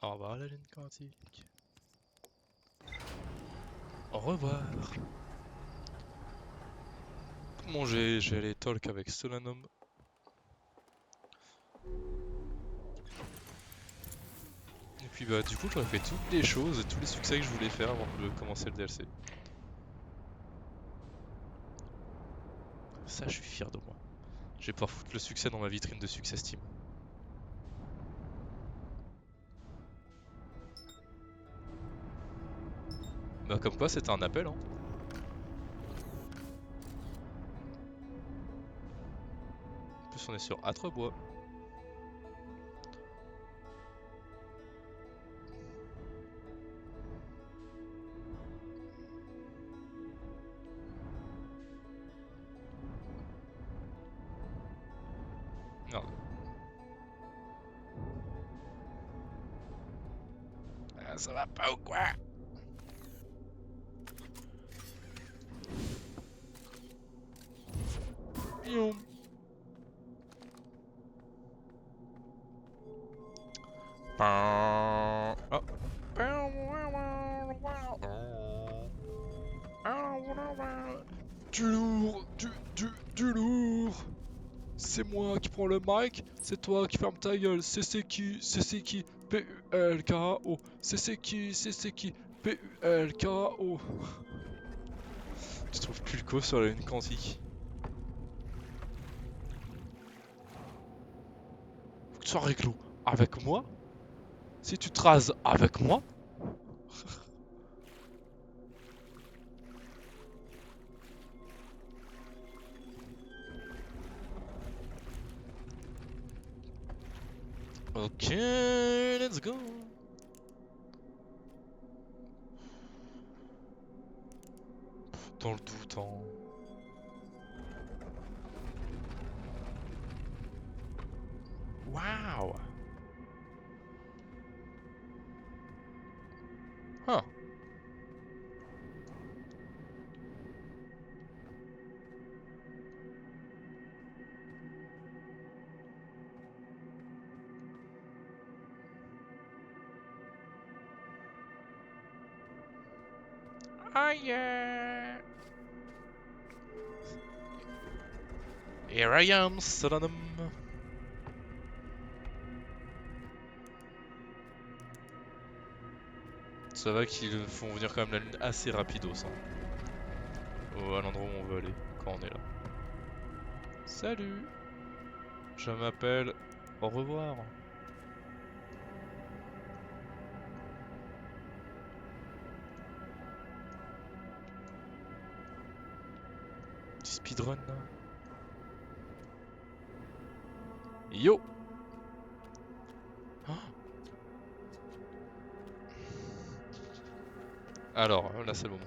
Au revoir la lune quantique. Au revoir. Bon, j'ai allé talk avec Solanum. Et puis bah du coup j'aurais fait toutes les choses, tous les succès que je voulais faire avant de commencer le DLC. Ça je suis fier de moi. Je vais pouvoir foutre le succès dans ma vitrine de succès Steam. Bah comme quoi c'était un appel hein. En plus on est sur Atrebois. Non. Ah, ça va pas ou quoi? Pium. Oh. Du lourd, du lourd. C'est moi qui prends le mic, c'est toi qui ferme ta gueule. C'est qui, P-U-L-K-O. C'est qui, P-U-L-K-O. Tu trouves plus le co sur la lune quantique. Faut que tu sois réglo avec moi. Si tu te rases avec moi. Ok, let's go. Dans le doute, hein. Waouh. Huh. Ah yeah. Here I am, Solanum. Ça va qu'ils font venir quand même la lune assez rapidos hein. À l'endroit où on veut aller quand on est là. Salut. Je m'appelle. Au revoir. Petit speedrun là. Yo. Oh. Alors, là c'est le moment.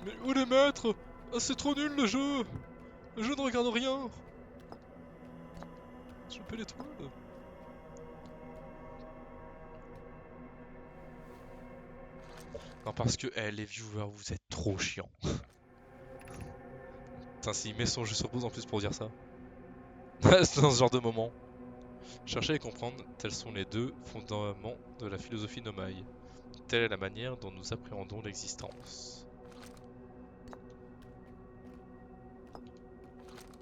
Mais où les maîtres? Ah, c'est trop nul le jeu. Le jeu ne regarde rien. Je fais l'étoile. Non parce que les viewers vous êtes trop chiants. Putain s'il met son jeu sur pause en plus pour dire ça. C'est dans ce genre de moment. Chercher à comprendre, tels sont les deux fondements de la philosophie Nomai. Telle est la manière dont nous appréhendons l'existence.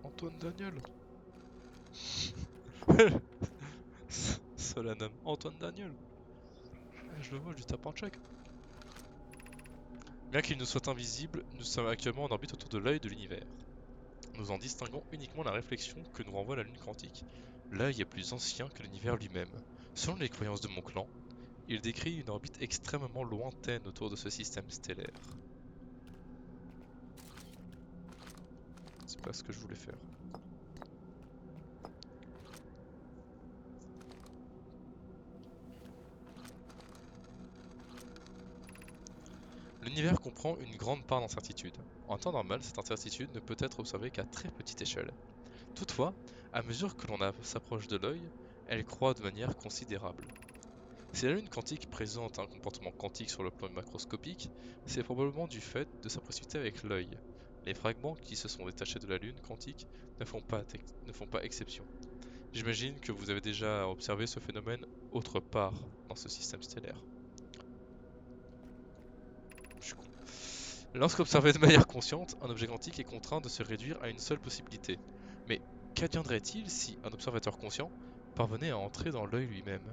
Antoine Daniel. Solanum. Antoine Daniel. Je le vois, je lui tape un check. Bien qu'il nous soit invisible, nous sommes actuellement en orbite autour de l'œil de l'univers. Nous en distinguons uniquement la réflexion que nous renvoie la lune quantique. L'œil est plus ancien que l'univers lui-même. Selon les croyances de mon clan, il décrit une orbite extrêmement lointaine autour de ce système stellaire. C'est pas ce que je voulais faire. L'univers comprend une grande part d'incertitude. En temps normal, cette incertitude ne peut être observée qu'à très petite échelle. Toutefois, à mesure que l'on s'approche de l'œil, elle croît de manière considérable. Si la Lune quantique présente un comportement quantique sur le plan macroscopique, c'est probablement du fait de sa proximité avec l'œil. Les fragments qui se sont détachés de la Lune quantique ne font pas exception. J'imagine que vous avez déjà observé ce phénomène autre part dans ce système stellaire. Je suis con. Lorsqu'observé de manière consciente, un objet quantique est contraint de se réduire à une seule possibilité. Mais qu'adviendrait-il si un observateur conscient parvenait à entrer dans l'œil lui-même?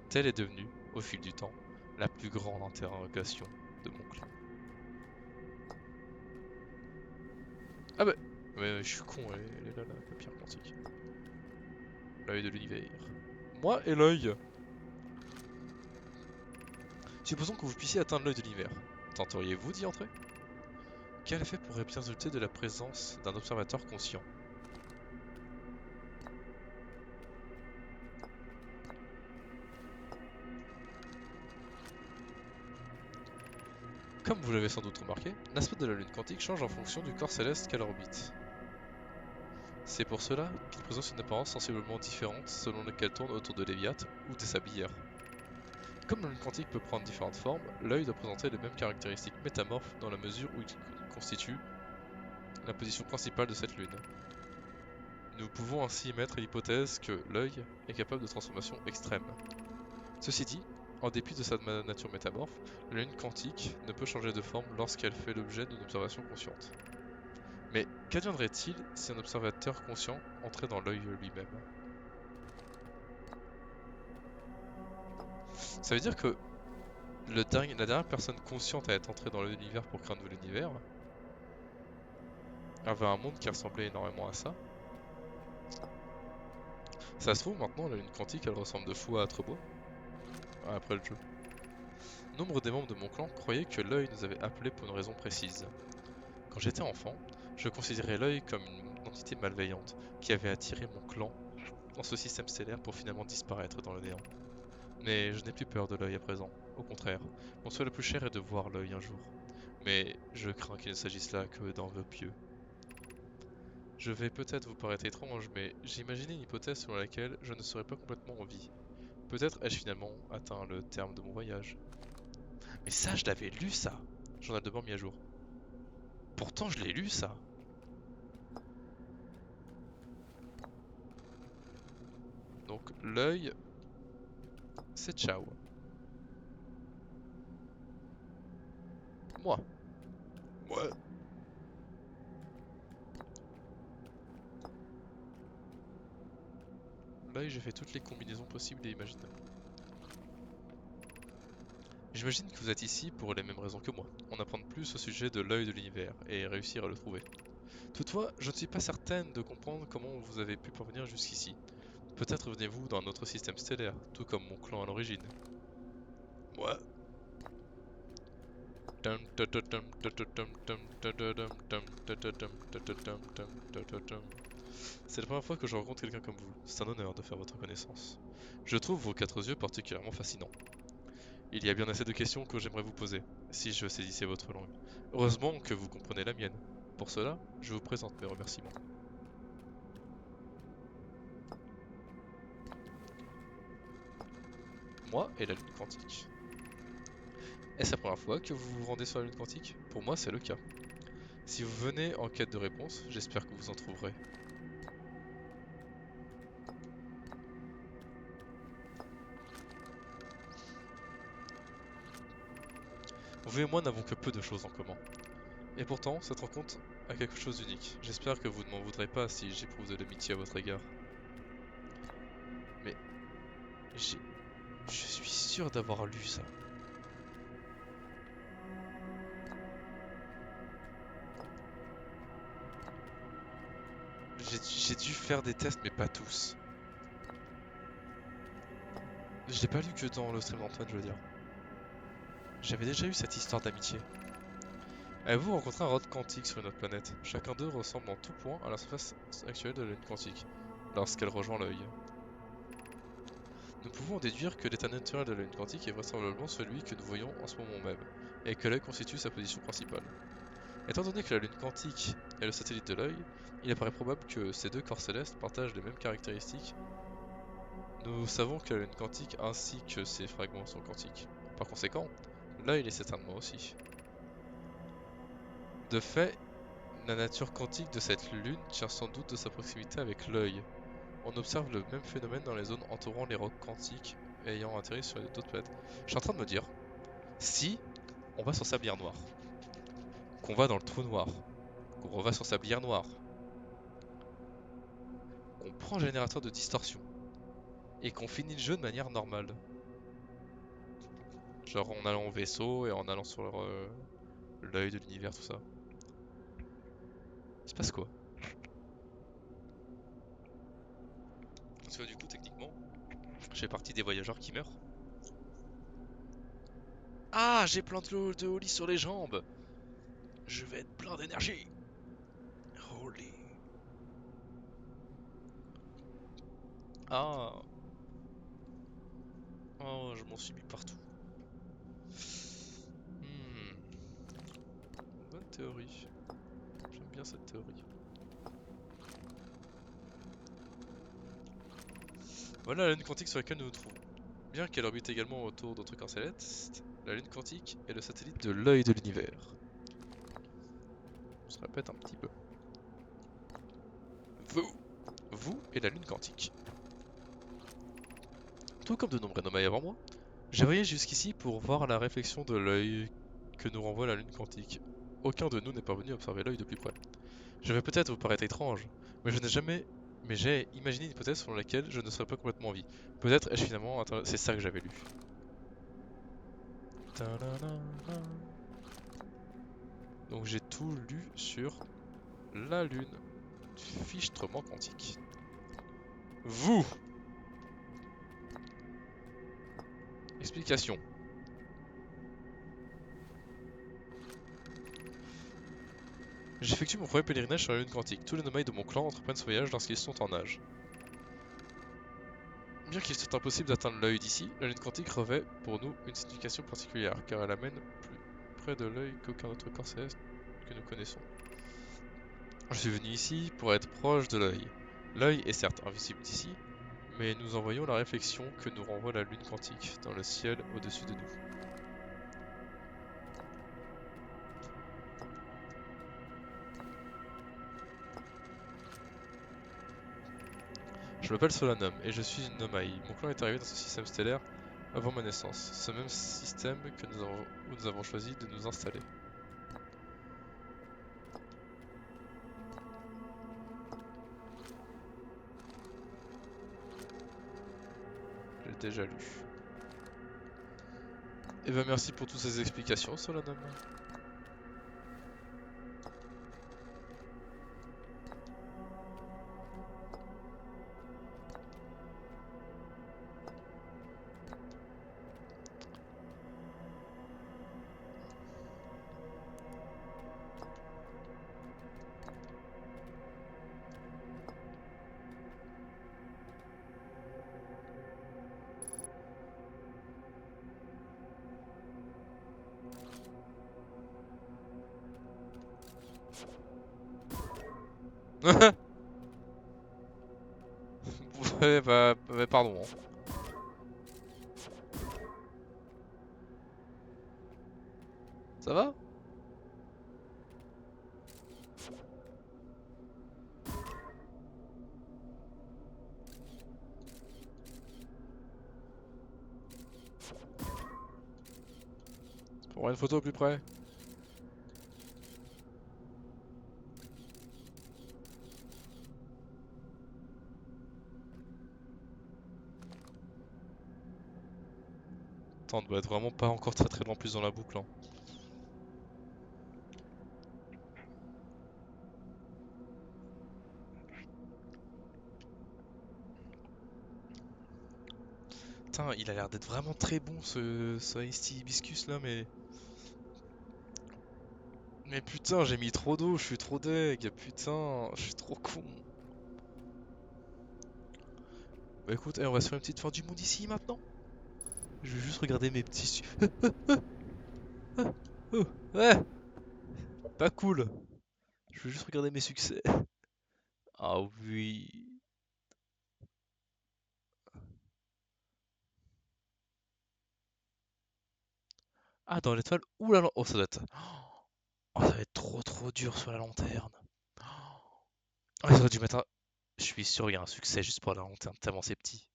Telle est devenue, au fil du temps, la plus grande interrogation de mon clan. Ah bah, je suis con, elle est là, la pierre quantique. L'œil de l'univers. Moi et l'œil. Supposons que vous puissiez atteindre l'œil de l'univers. Tenteriez-vous d'y entrer? Quel effet pourrait bien résulter de la présence d'un observateur conscient? Comme vous l'avez sans doute remarqué, l'aspect de la Lune quantique change en fonction du corps céleste qu'elle orbite. C'est pour cela qu'il présente une apparence sensiblement différente selon qu'elle tourne autour de Léviat ou des sablières. Comme la Lune quantique peut prendre différentes formes, l'œil doit présenter les mêmes caractéristiques métamorphes dans la mesure où il constitue la position principale de cette lune. Nous pouvons ainsi émettre l'hypothèse que l'œil est capable de transformations extrêmes. Ceci dit, en dépit de sa nature métamorphe, la lune quantique ne peut changer de forme lorsqu'elle fait l'objet d'une observation consciente. Mais qu'adviendrait-il si un observateur conscient entrait dans l'œil lui-même? Ça veut dire que la dernière personne consciente à être entrée dans l'univers pour créer un nouvel univers avait un monde qui ressemblait énormément à ça. Ça se trouve maintenant la lune quantique elle ressemble de fou à Atrebois après le jeu. Nombre des membres de mon clan croyaient que l'œil nous avait appelés pour une raison précise. Quand j'étais enfant, je considérais l'œil comme une entité malveillante qui avait attiré mon clan dans ce système stellaire pour finalement disparaître dans le néant. Mais je n'ai plus peur de l'œil à présent, au contraire, mon souhait le plus cher est de voir l'œil un jour. Mais je crains qu'il ne s'agisse là que d'un vœu pieux. Je vais peut-être vous paraître étrange, mais j'ai imaginé une hypothèse selon laquelle je ne serais pas complètement en vie. Peut-être ai-je finalement atteint le terme de mon voyage. Mais ça, je l'avais lu ça! Journal de bord mis à jour. Pourtant, je l'ai lu ça! Donc, l'œil, c'est ciao. Moi. Ouais. L'œil, j'ai fait toutes les combinaisons possibles et imaginables. J'imagine que vous êtes ici pour les mêmes raisons que moi, en apprendre plus au sujet de l'œil de l'univers et réussir à le trouver. Toutefois, je ne suis pas certaine de comprendre comment vous avez pu parvenir jusqu'ici. Peut-être venez-vous d'un autre système stellaire, tout comme mon clan à l'origine. Ouais. C'est la première fois que je rencontre quelqu'un comme vous. C'est un honneur de faire votre connaissance. Je trouve vos 4 yeux particulièrement fascinants. Il y a bien assez de questions que j'aimerais vous poser, si je saisissais votre langue. Heureusement que vous comprenez la mienne. Pour cela, je vous présente mes remerciements. Moi et la Lune quantique. Est-ce la première fois que vous vous rendez sur la Lune quantique? Pour moi, c'est le cas. Si vous venez en quête de réponse, j'espère que vous en trouverez. Vous et moi n'avons que peu de choses en commun. Et pourtant, cette rencontre a quelque chose d'unique. J'espère que vous ne m'en voudrez pas si j'éprouve de l'amitié à votre égard. Mais je suis sûr d'avoir lu ça. J'ai dû faire des tests, mais pas tous. Je l'ai pas lu que dans le stream d'Antoine, je veux dire. J'avais déjà eu cette histoire d'amitié. Avez-vous rencontré un rod quantique sur une autre planète? Chacun d'eux ressemble en tout point à la surface actuelle de la lune quantique, lorsqu'elle rejoint l'œil. Nous pouvons en déduire que l'état naturel de la lune quantique est vraisemblablement celui que nous voyons en ce moment même, et que l'œil constitue sa position principale. Étant donné que la lune quantique est le satellite de l'œil, il apparaît probable que ces deux corps célestes partagent les mêmes caractéristiques. Nous savons que la lune quantique ainsi que ses fragments sont quantiques. Par conséquent, l'œil l'est certainement aussi. De fait, la nature quantique de cette lune tient sans doute de sa proximité avec l'œil. On observe le même phénomène dans les zones entourant les rocs quantiques ayant atterri sur d'autres planètes. Je suis en train de me dire, si on va sur Sablière Noire, qu'on va dans le trou noir, qu'on reva sur Sablière Noire, qu'on prend le générateur de distorsion, et qu'on finit le jeu de manière normale. Genre en allant au vaisseau et en allant sur l'œil de l'univers, tout ça. Il se passe quoi? Parce que du coup, techniquement, j'ai partie des voyageurs qui meurent. Ah, j'ai plein de holly sur les jambes. Je vais être plein d'énergie. Holy. Ah. Oh, je m'en suis mis partout. Bonne théorie. J'aime bien cette théorie. Voilà la lune quantique sur laquelle nous nous trouvons. Bien qu'elle orbite également autour d'autres corps célestes, la lune quantique est le satellite de l'œil de l'univers. On se répète un petit peu. Vous et la lune quantique. Tout comme de nombreux nomades avant moi, j'ai voyagé jusqu'ici pour voir la réflexion de l'œil que nous renvoie la lune quantique. Aucun de nous n'est parvenu à observer l'œil de plus près. Je vais peut-être vous paraître étrange, mais je n'ai jamais... Mais j'ai imaginé une hypothèse selon laquelle je ne serais pas complètement en vie. Peut-être est-ce finalement... C'est ça que j'avais lu. Donc j'ai tout lu sur la lune. Fichtrement quantique. Vous! Explication. J'effectue mon premier pèlerinage sur la lune quantique. Tous les nomades de mon clan entreprennent ce voyage lorsqu'ils sont en âge. Bien qu'il soit impossible d'atteindre l'œil d'ici, la lune quantique revêt pour nous une signification particulière, car elle amène plus près de l'œil qu'aucun autre corps céleste que nous connaissons. Je suis venu ici pour être proche de l'œil. L'œil est certes invisible d'ici, mais nous en voyons la réflexion que nous renvoie la lune quantique dans le ciel au-dessus de nous. Je m'appelle Solanum et je suis une Nomai. Mon clan est arrivé dans ce système stellaire avant ma naissance, ce même système que où nous avons choisi de nous installer. J'ai déjà lu. Et ben merci pour toutes ces explications, Solanum. Ouais, bah, pardon. Hein. Ça va? Pour voir une photo au plus près. Attends, on doit être vraiment pas encore très loin plus dans la boucle. Hein. Putain, il a l'air d'être vraiment très bon ce Iced Tea Hibiscus là, mais... Mais putain, j'ai mis trop d'eau, je suis trop deg, putain, je suis trop con. Bah écoute, on va se faire une petite fin du monde ici maintenant. Je vais juste regarder mes petits... Ouais, pas cool. Je vais juste regarder mes succès. Ah oui. Ah, dans l'étoile ou la... Oh, ça doit être... Oh, ça va être trop dur sur la lanterne. Oh, j'aurais dû mettre un... Je suis sûr il y a un succès juste pour la lanterne, tellement c'est petit.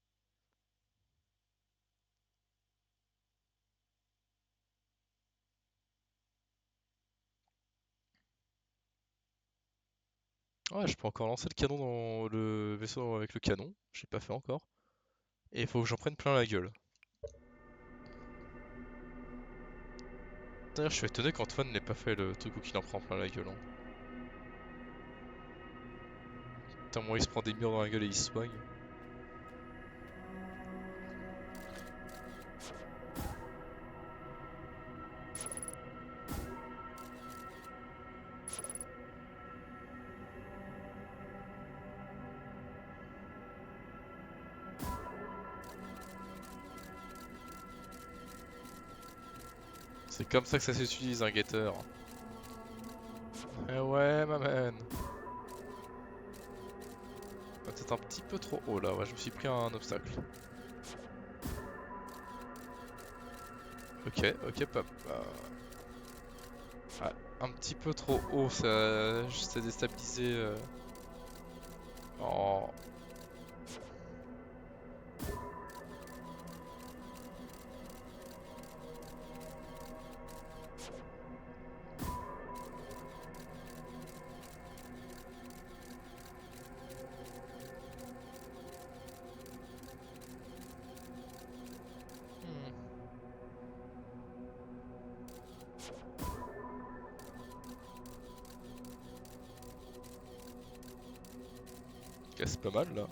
Ouais, je peux encore lancer le canon dans le vaisseau avec le canon. J'ai pas fait encore. Et il faut que j'en prenne plein la gueule. D'ailleurs, je suis étonné qu'Antoine n'ait pas fait le truc où il en prend plein la gueule. Hein. Putain, moi il se prend des murs dans la gueule et il se soigne. C'est comme ça que ça s'utilise un guetteur. Eh ouais, ma man. Peut-être un petit peu trop haut là, ouais, je me suis pris un obstacle. Ok, pop. Ah, un petit peu trop haut, ça s'est déstabilisé. Oh. Hmm. Ok, c'est pas mal là.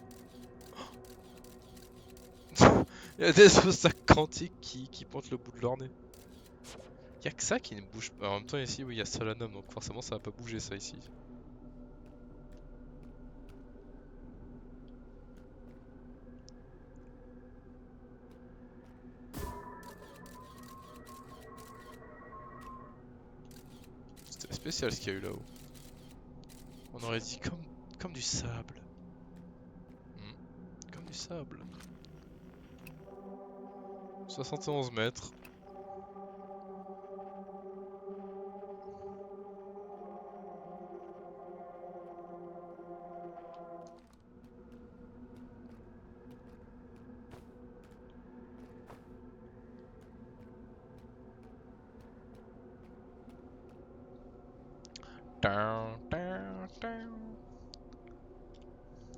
Il y a des obstacles quantiques qui pointent le bout de leur nez. Y'a que ça qui ne bouge pas. En même temps, ici, oui, il y a Solanum, donc forcément, ça va pas bouger ça ici. C'était spécial ce qu'il y a eu là-haut. On aurait dit comme du sable. Comme du sable. 71 mètres.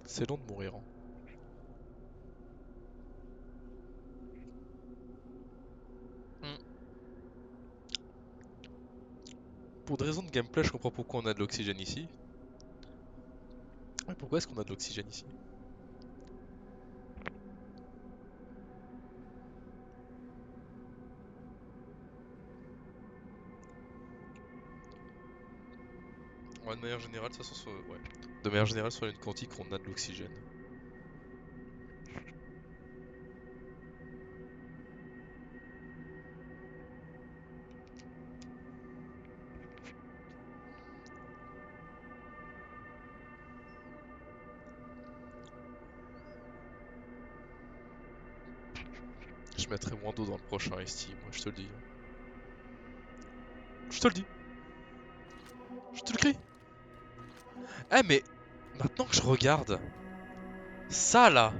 C'est long de mourir. Hein. Hmm. Pour des raisons de gameplay, je comprends pourquoi on a de l'oxygène ici. Ouais, pourquoi est-ce qu'on a de l'oxygène ici? Ouais, de manière générale, de toute façon, ouais. De manière générale, sur la lune quantique, on a de l'oxygène. Je mettrai moins d'eau dans le prochain ST, moi, je te le dis. Je te le dis. Je te le crie. Eh, mais maintenant que je regarde, ça là,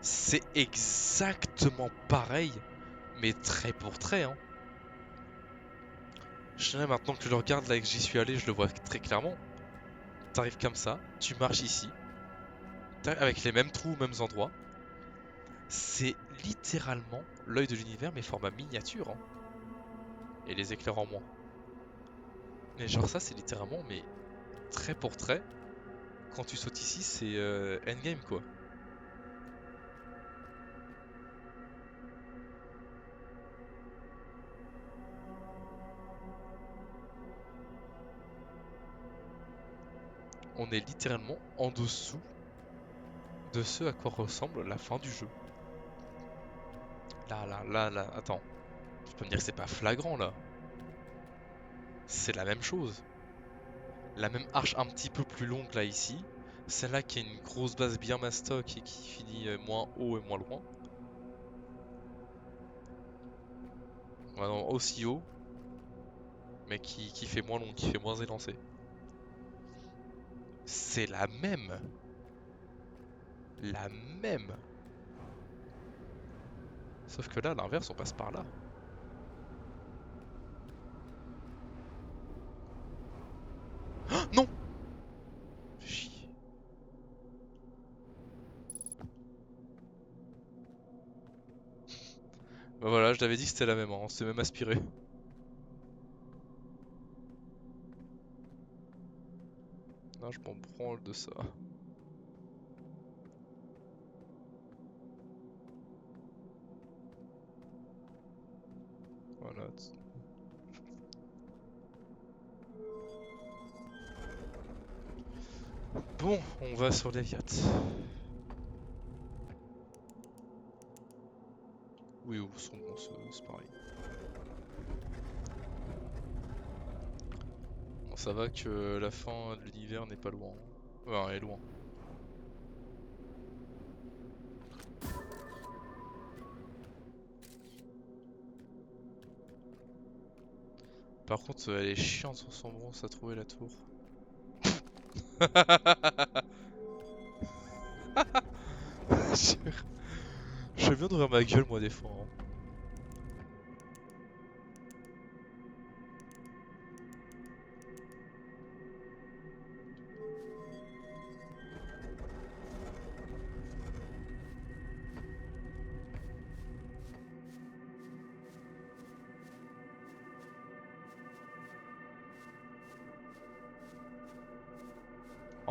c'est exactement pareil, mais trait pour trait, hein. Je sais maintenant que je le regarde là et que j'y suis allé, je le vois très clairement. T'arrives comme ça, tu marches ici, avec les mêmes trous, mêmes endroits. C'est littéralement l'œil de l'univers, mais format miniature, hein. Et les éclairs en moins. Mais genre ça, c'est littéralement, mais trait pour trait. Quand tu sautes ici, c'est endgame quoi. on est littéralement en dessous de ce à quoi ressemble la fin du jeu. Là, attends. Tu peux me dire que c'est pas flagrant là. C'est la même chose. La même arche un petit peu plus longue là ici. Celle-là qui a une grosse base bien mastoc et qui finit moins haut et moins loin. Ouais, non, aussi haut. Mais qui fait moins long, qui fait moins élancé. C'est la même. La même. Sauf que là, à l'inverse, on passe par là. Ah, non! Chier. Bah voilà, je t'avais dit que c'était la même, hein. On s'est même aspiré. Non, je m'en branle de ça. Voilà. Bon, on va sur les yachts. Oui, ou son bon, c'est pareil. Bon, ça va que la fin de l'univers n'est pas loin. Enfin, elle est loin. Par contre, elle est chiante sur son bronze à trouver la tour. Je viens d'ouvrir ma gueule, moi, des fois, hein.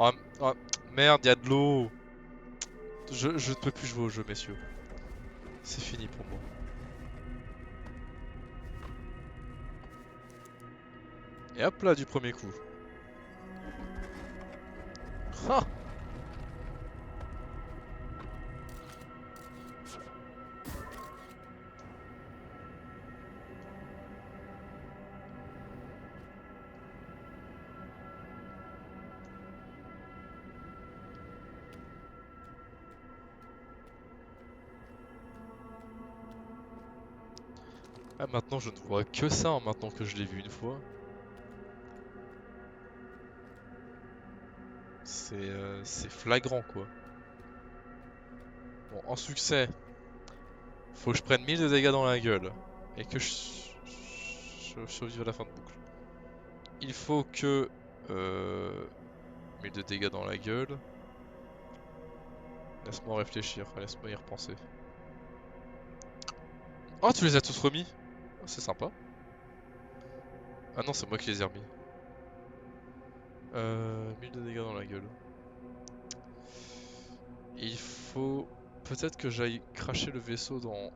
Oh, oh, merde, y'a de l'eau. Je ne peux plus jouer au jeu, messieurs. C'est fini pour moi. Et hop là, du premier coup. Ah, ah, maintenant, je ne vois que ça, hein, maintenant que je l'ai vu une fois. C'est flagrant, quoi. Bon, en succès, faut que je prenne 1000 de dégâts dans la gueule. Et que je survive à la fin de boucle. Il faut que... 1000 de dégâts dans la gueule. Laisse-moi réfléchir, laisse-moi y repenser. Oh, tu les as tous remis? Oh, c'est sympa. Ah non, c'est moi qui les ai remis. 1000 de dégâts dans la gueule. Il faut... Peut-être que j'aille cracher le vaisseau dans...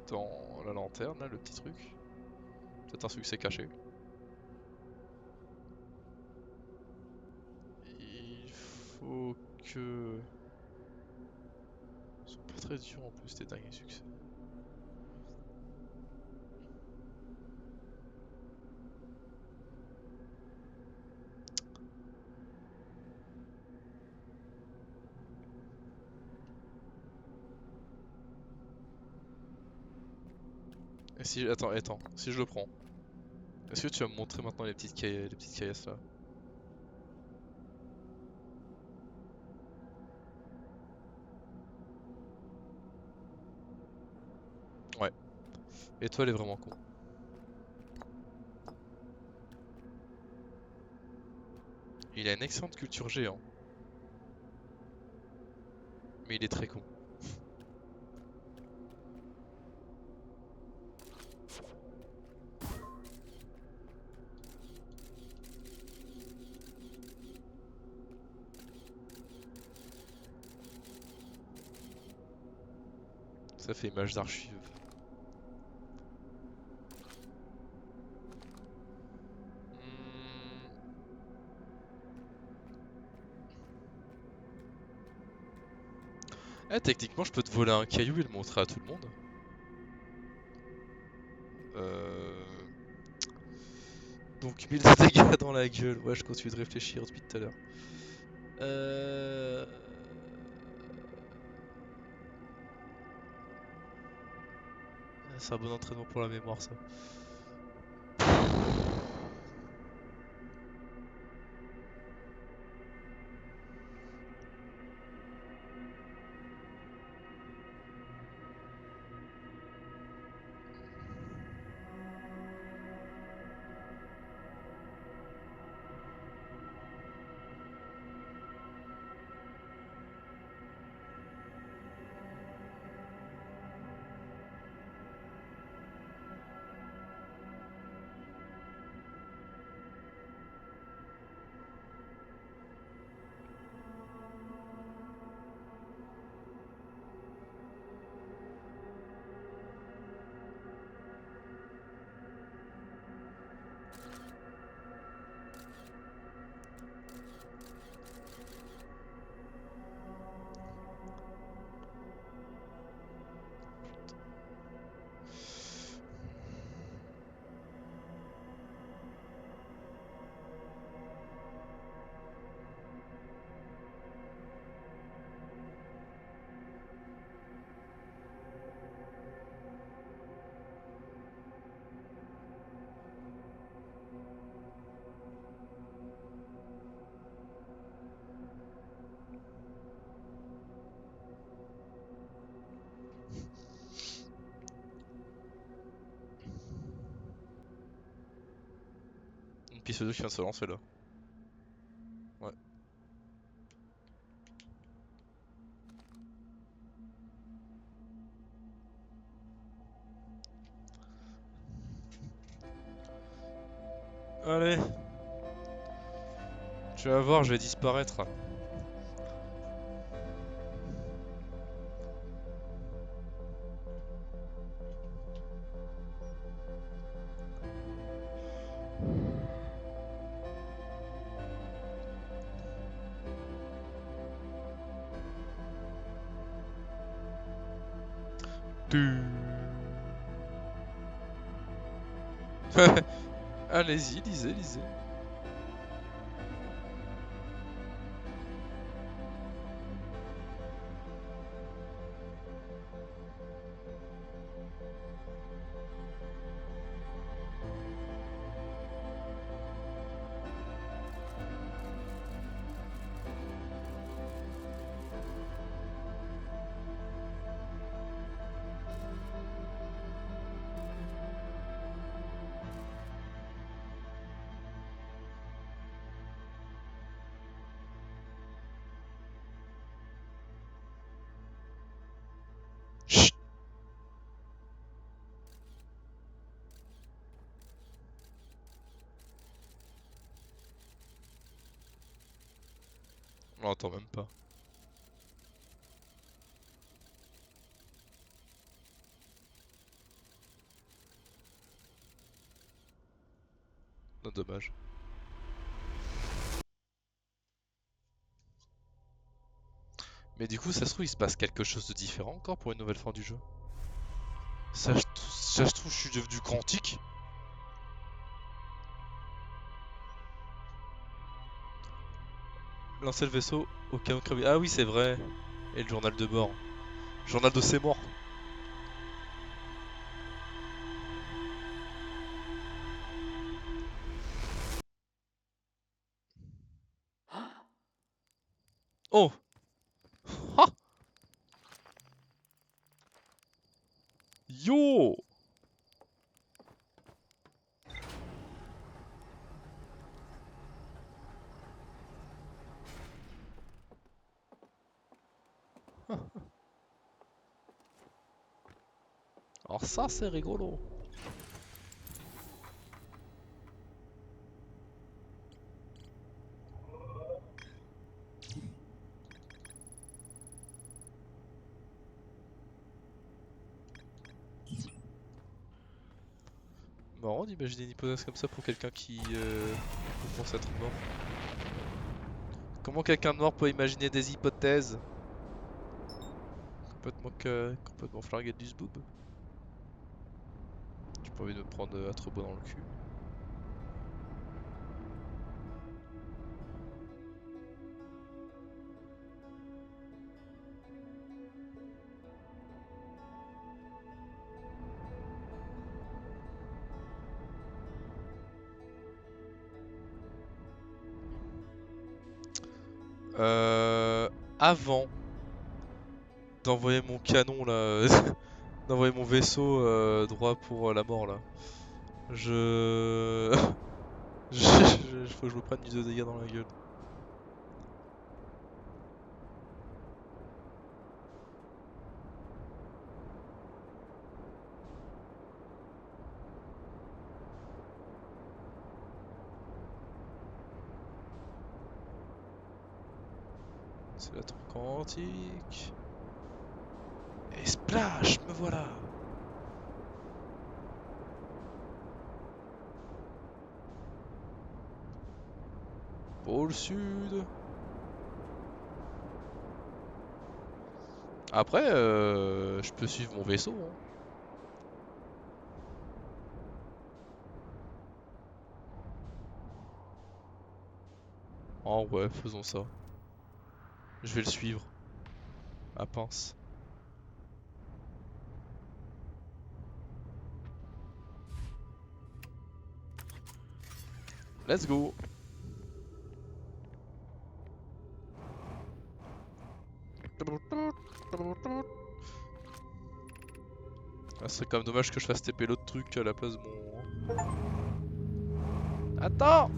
Dans la lanterne, là, le petit truc. Peut-être un succès caché. Il faut que... Ils sont pas très durs en plus, tes dingues succès. Et si... Attends, si je le prends. Est-ce que tu vas me montrer maintenant les petites caillasses là? Ouais. Et toi, elle est vraiment con. Il a une excellente culture géant. Mais il est très con. Ça fait image d'archive. Hmm. Ah, techniquement, je peux te voler un caillou et le montrer à tout le monde. Euh... Donc 1000 dégâts dans la gueule. Ouais, je continue de réfléchir depuis tout à l'heure. Euh... C'est un bon entraînement pour la mémoire, ça. Une piste 2 qui vient de se lancer là. Ouais. Allez. Tu vas voir, je vais disparaître. Allez-y, lisez, lisez. Chut. On l'entend même pas. Non, dommage. Mais du coup, ça se trouve, il se passe quelque chose de différent encore pour une nouvelle fin du jeu. Ça, je trouve, je suis devenu quantique. Lancer le vaisseau au cas où crevé. Ah oui, c'est vrai. Et le journal de bord. Journal de ses morts. Oh. Ha. Yo. Alors ça, c'est rigolo. Marrant d'imaginer une hypothèse comme ça pour quelqu'un qui pense être mort. Comment quelqu'un de mort peut imaginer des hypothèses? complètement flingué du zboob. J'ai pas envie de me prendre à trop beau dans le cul. Avant d'envoyer mon canon là, d'envoyer mon vaisseau droit pour la mort là, je... faut que je me prenne du 2 dégâts dans la gueule. C'est la tour quantique. Et splash, me voilà. Pôle sud. Après, je peux suivre mon vaisseau. Hein. Oh ouais, faisons ça. Je vais le suivre. À pince. Let's go. Ah, c'est quand même dommage que je fasse TP l'autre truc à la place de mon... Attends!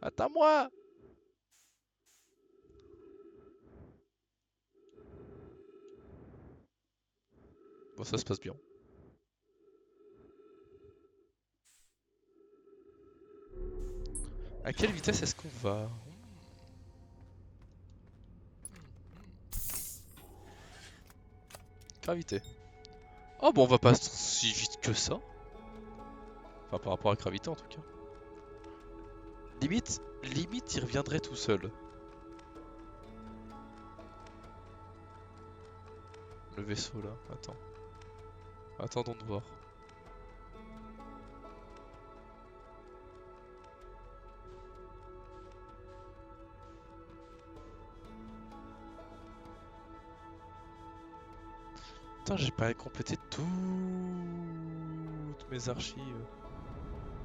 Attends-moi! Bon, ça se passe bien. À quelle vitesse est-ce qu'on va? Gravité. Oh bon, on va pas si vite que ça. Enfin, par rapport à gravité en tout cas. Limite, il reviendrait tout seul. Le vaisseau là, attends. Attendons de voir. Putain, j'ai pas complété toutes mes archives.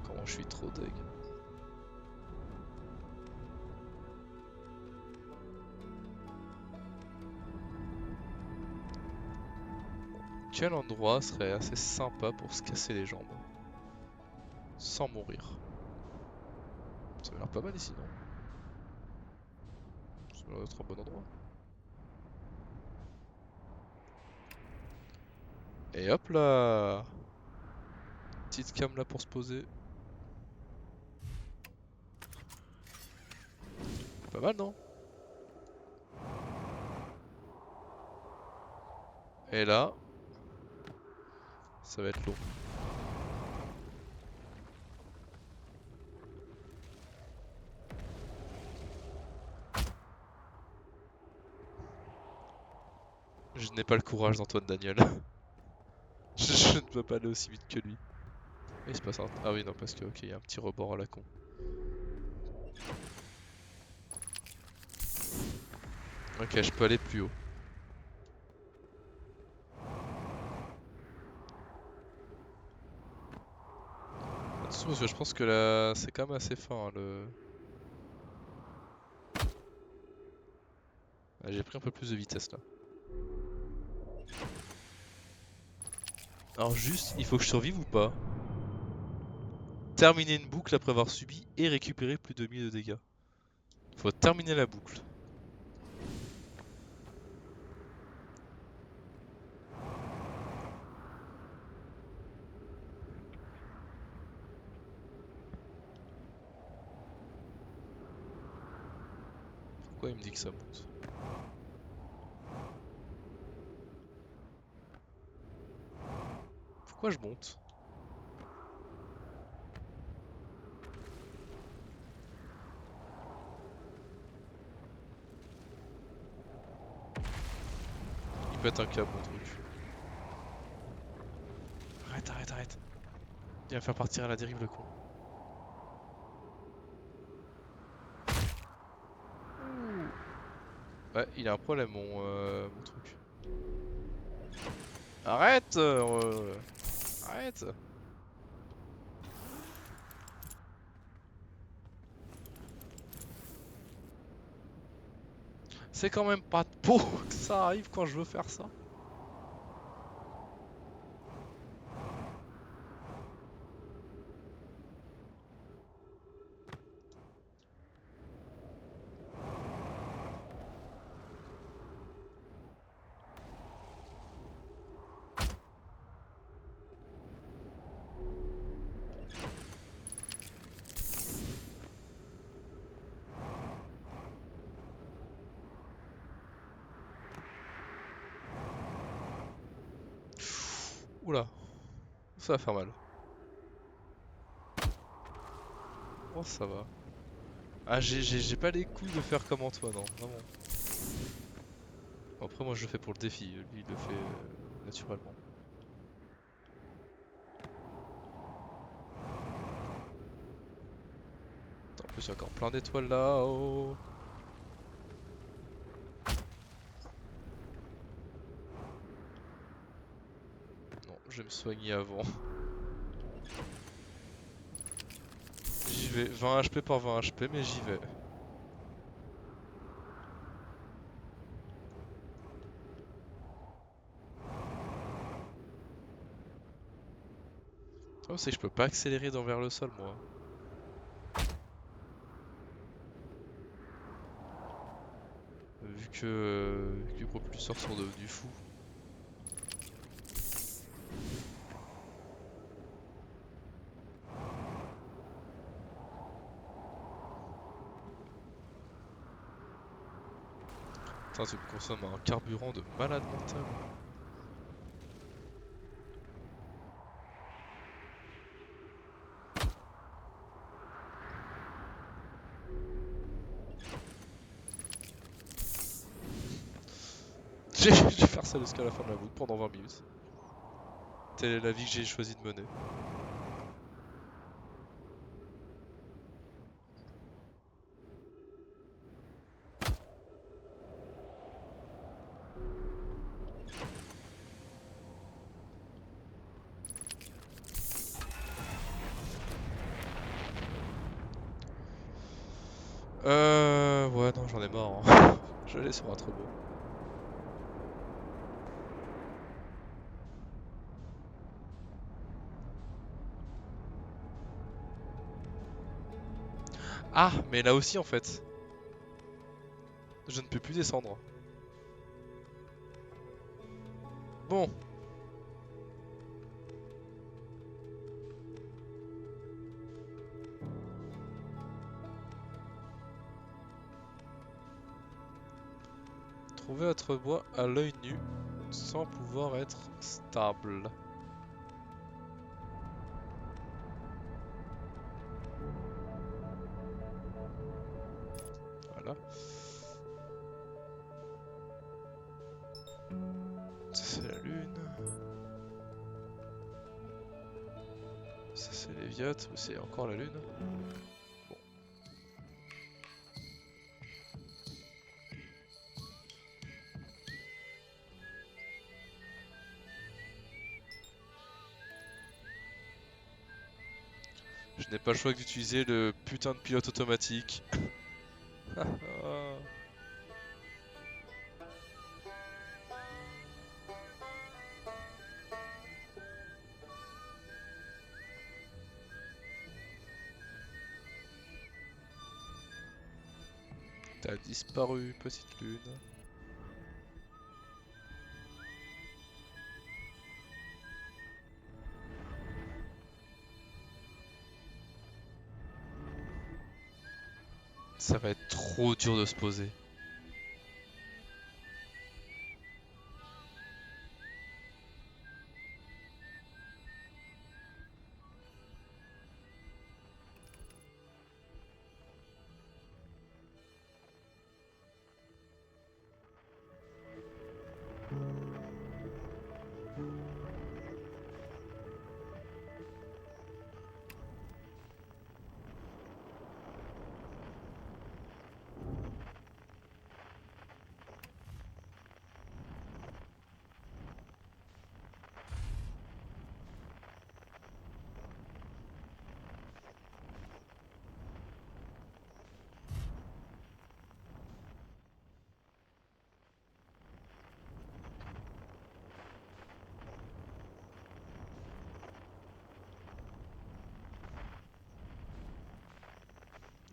Comment je suis trop deg. Quel endroit serait assez sympa pour se casser les jambes sans mourir? Ça a l'air pas mal ici, non? Ça doit être un bon endroit. Et hop là! Petite cam là pour se poser. Pas mal, non? Et là, ça va être long. Je n'ai pas le courage d'Antoine Daniel. Je ne peux pas aller aussi vite que lui. Il se passe un... Ah oui, non, parce que, ok, il y a un petit rebord à la con. Ok, je peux aller plus haut. Attention, parce que je pense que là, c'est quand même assez fin, hein, le... Ah, j'ai pris un peu plus de vitesse, là. Alors juste, il faut que je survive ou pas? Terminer une boucle après avoir subi et récupérer plus de 1000 de dégâts. Faut terminer la boucle. Pourquoi il me dit que ça monte? Pourquoi je monte? pète un câble mon truc. Arrête, arrête, arrête. Il va faire partir à la dérive le con. Ouais, il a un problème mon truc. Arrête arrête. C'est quand même pas de peau que ça arrive quand je veux faire ça. Oula, ça va faire mal. Oh ça va. Ah j'ai pas les couilles de faire comme Antoine, non, vraiment. Bon, après moi je le fais pour le défi, lui il le fait naturellement. Attends, en plus il y a encore plein d'étoiles là-haut. Non, je vais me soigner avant. J'y vais, 20 HP par 20 HP mais j'y vais. Oh, c'est que je peux pas accélérer vers le sol moi. Vu que les propulseurs sont devenus fous. Putain, ça me consomme un carburant de malade mental. Je vais faire ça jusqu'à la fin de la route pendant 20 minutes. Telle est la vie que j'ai choisi de mener. Ouais, non, j'en ai marre. Hein. Je vais aller sur un trop beau. Ah, mais là aussi en fait. Je ne peux plus descendre. Bon. Trouver votre bois à l'œil nu sans pouvoir être stable. Voilà. Ça c'est la lune. Ça c'est les Viottes, ou c'est encore la lune. Bon. Je n'ai pas le choix que d'utiliser le putain de pilote automatique. T'as disparu, petite lune. Ça va être trop dur de se poser.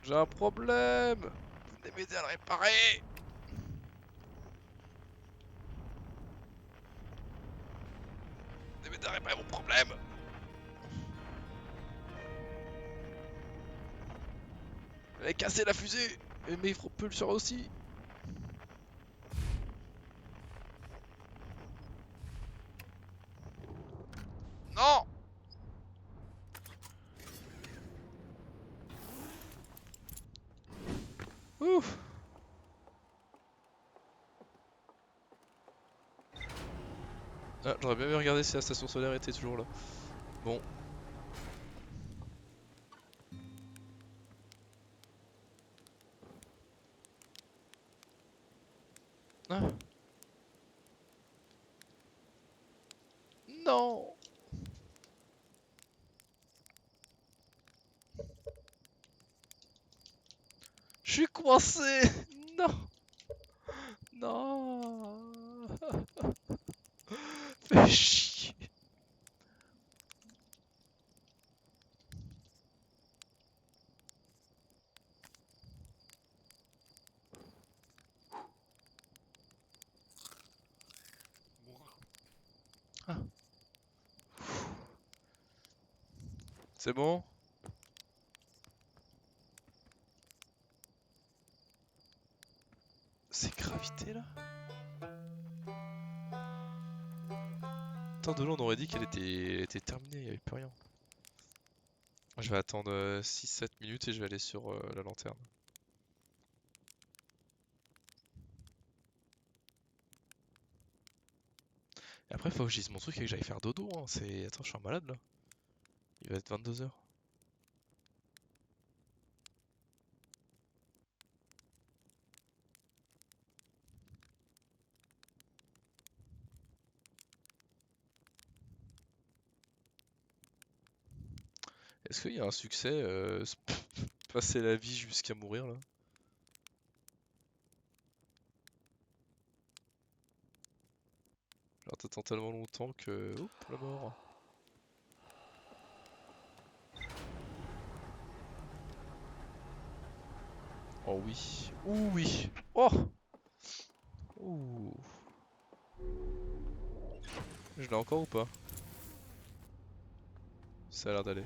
J'ai un problème. Venez m'aider à le réparer. Venez m'aider à réparer mon problème. Elle a cassé la fusée. Et mes propulseurs aussi. Non. Ouf. Ah, j'aurais bien aimé regarder si la station solaire était toujours là. Bon. Ah. Non. Je suis coincé. Non. Non. Fais chier. Ah. C'est bon? C'est gravité là? Attends, de là on aurait dit qu'elle était terminée, il n'y avait plus rien. Je vais attendre 6-7 minutes et je vais aller sur la lanterne. Et après, faut que je dise mon truc et que j'aille faire dodo. Hein. Attends, je suis un malade là. Il va être 22h. Est-ce qu'il y a un succès passer la vie jusqu'à mourir là? Genre t'attends tellement longtemps que... Hop, la mort. Oh oui. Ouh oui. Oh. Ouh. Je l'ai encore ou pas? Ça a l'air d'aller.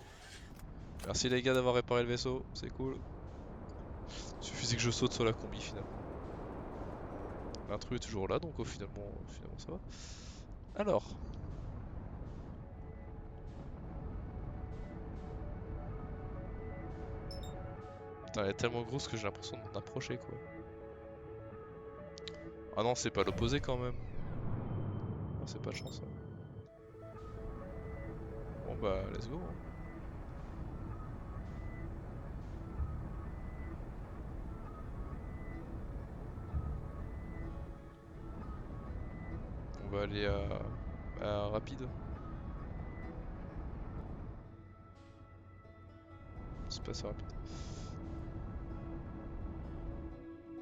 Merci les gars d'avoir réparé le vaisseau, c'est cool. Suffisait que je saute sur la combi finalement. L'intrus est toujours là donc finalement ça va. Alors. Putain, elle est tellement grosse que j'ai l'impression de m'en approcher quoi. Ah non, c'est pas l'opposé quand même. Oh, c'est pas de chance. Hein. Bon bah, let's go. Hein. On va aller à rapide. C'est pas ça rapide.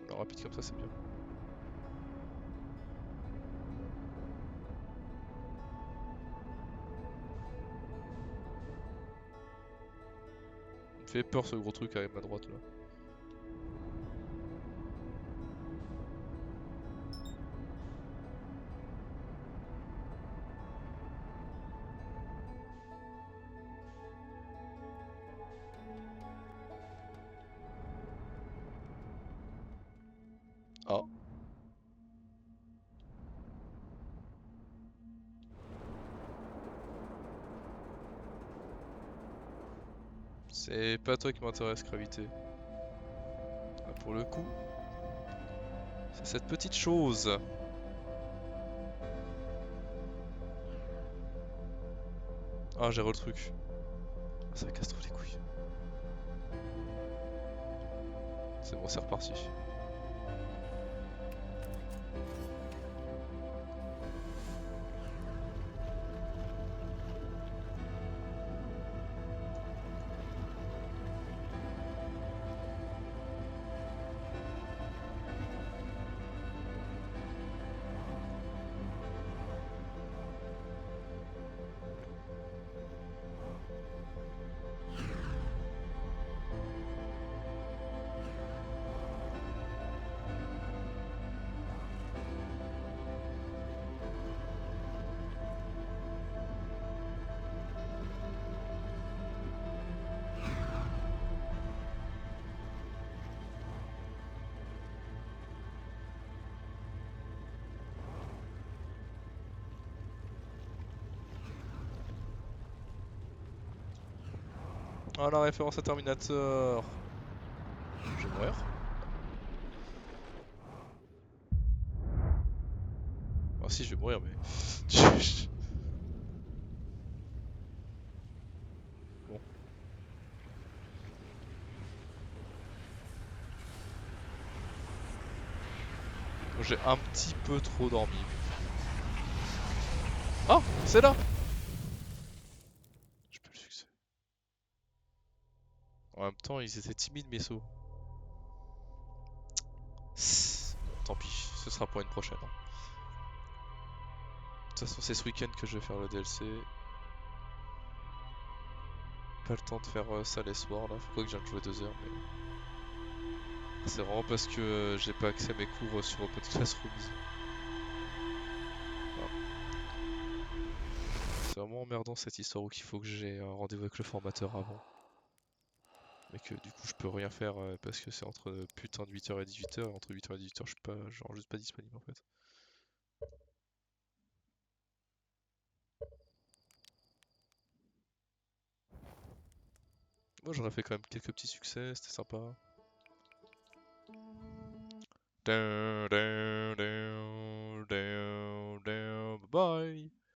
Alors rapide comme ça, c'est bien. Il me fait peur ce gros truc avec ma droite là. Ah. C'est pas toi qui m'intéresse, gravité. Ah, pour le coup, c'est cette petite chose. Ah, j'ai re le truc. Ah, ça casse trop les couilles. C'est bon, c'est reparti. Ah, la référence à Terminator. Je vais mourir. Ah si, je vais mourir, mais... Bon. J'ai un petit peu trop dormi. Ah, c'est là. J'ai pas le succès. En même temps, ils étaient timides mes sauts. Bon, tant pis, ce sera pour une prochaine, hein. De toute façon, c'est ce week-end que je vais faire le DLC. Pas le temps de faire ça les soirs là, faut pas que je vienne de jouer 2 heures, mais c'est vraiment parce que j'ai pas accès à mes cours sur Open Classrooms. Voilà. C'est vraiment emmerdant cette histoire où il faut que j'ai un rendez-vous avec le formateur avant. Mais que du coup je peux rien faire parce que c'est entre putain de 8h et 18h, et entre 8h et 18h je suis pas, genre juste pas disponible en fait. Moi j'aurais fait quand même quelques petits succès, c'était sympa. Down, down, down, down, down, bye.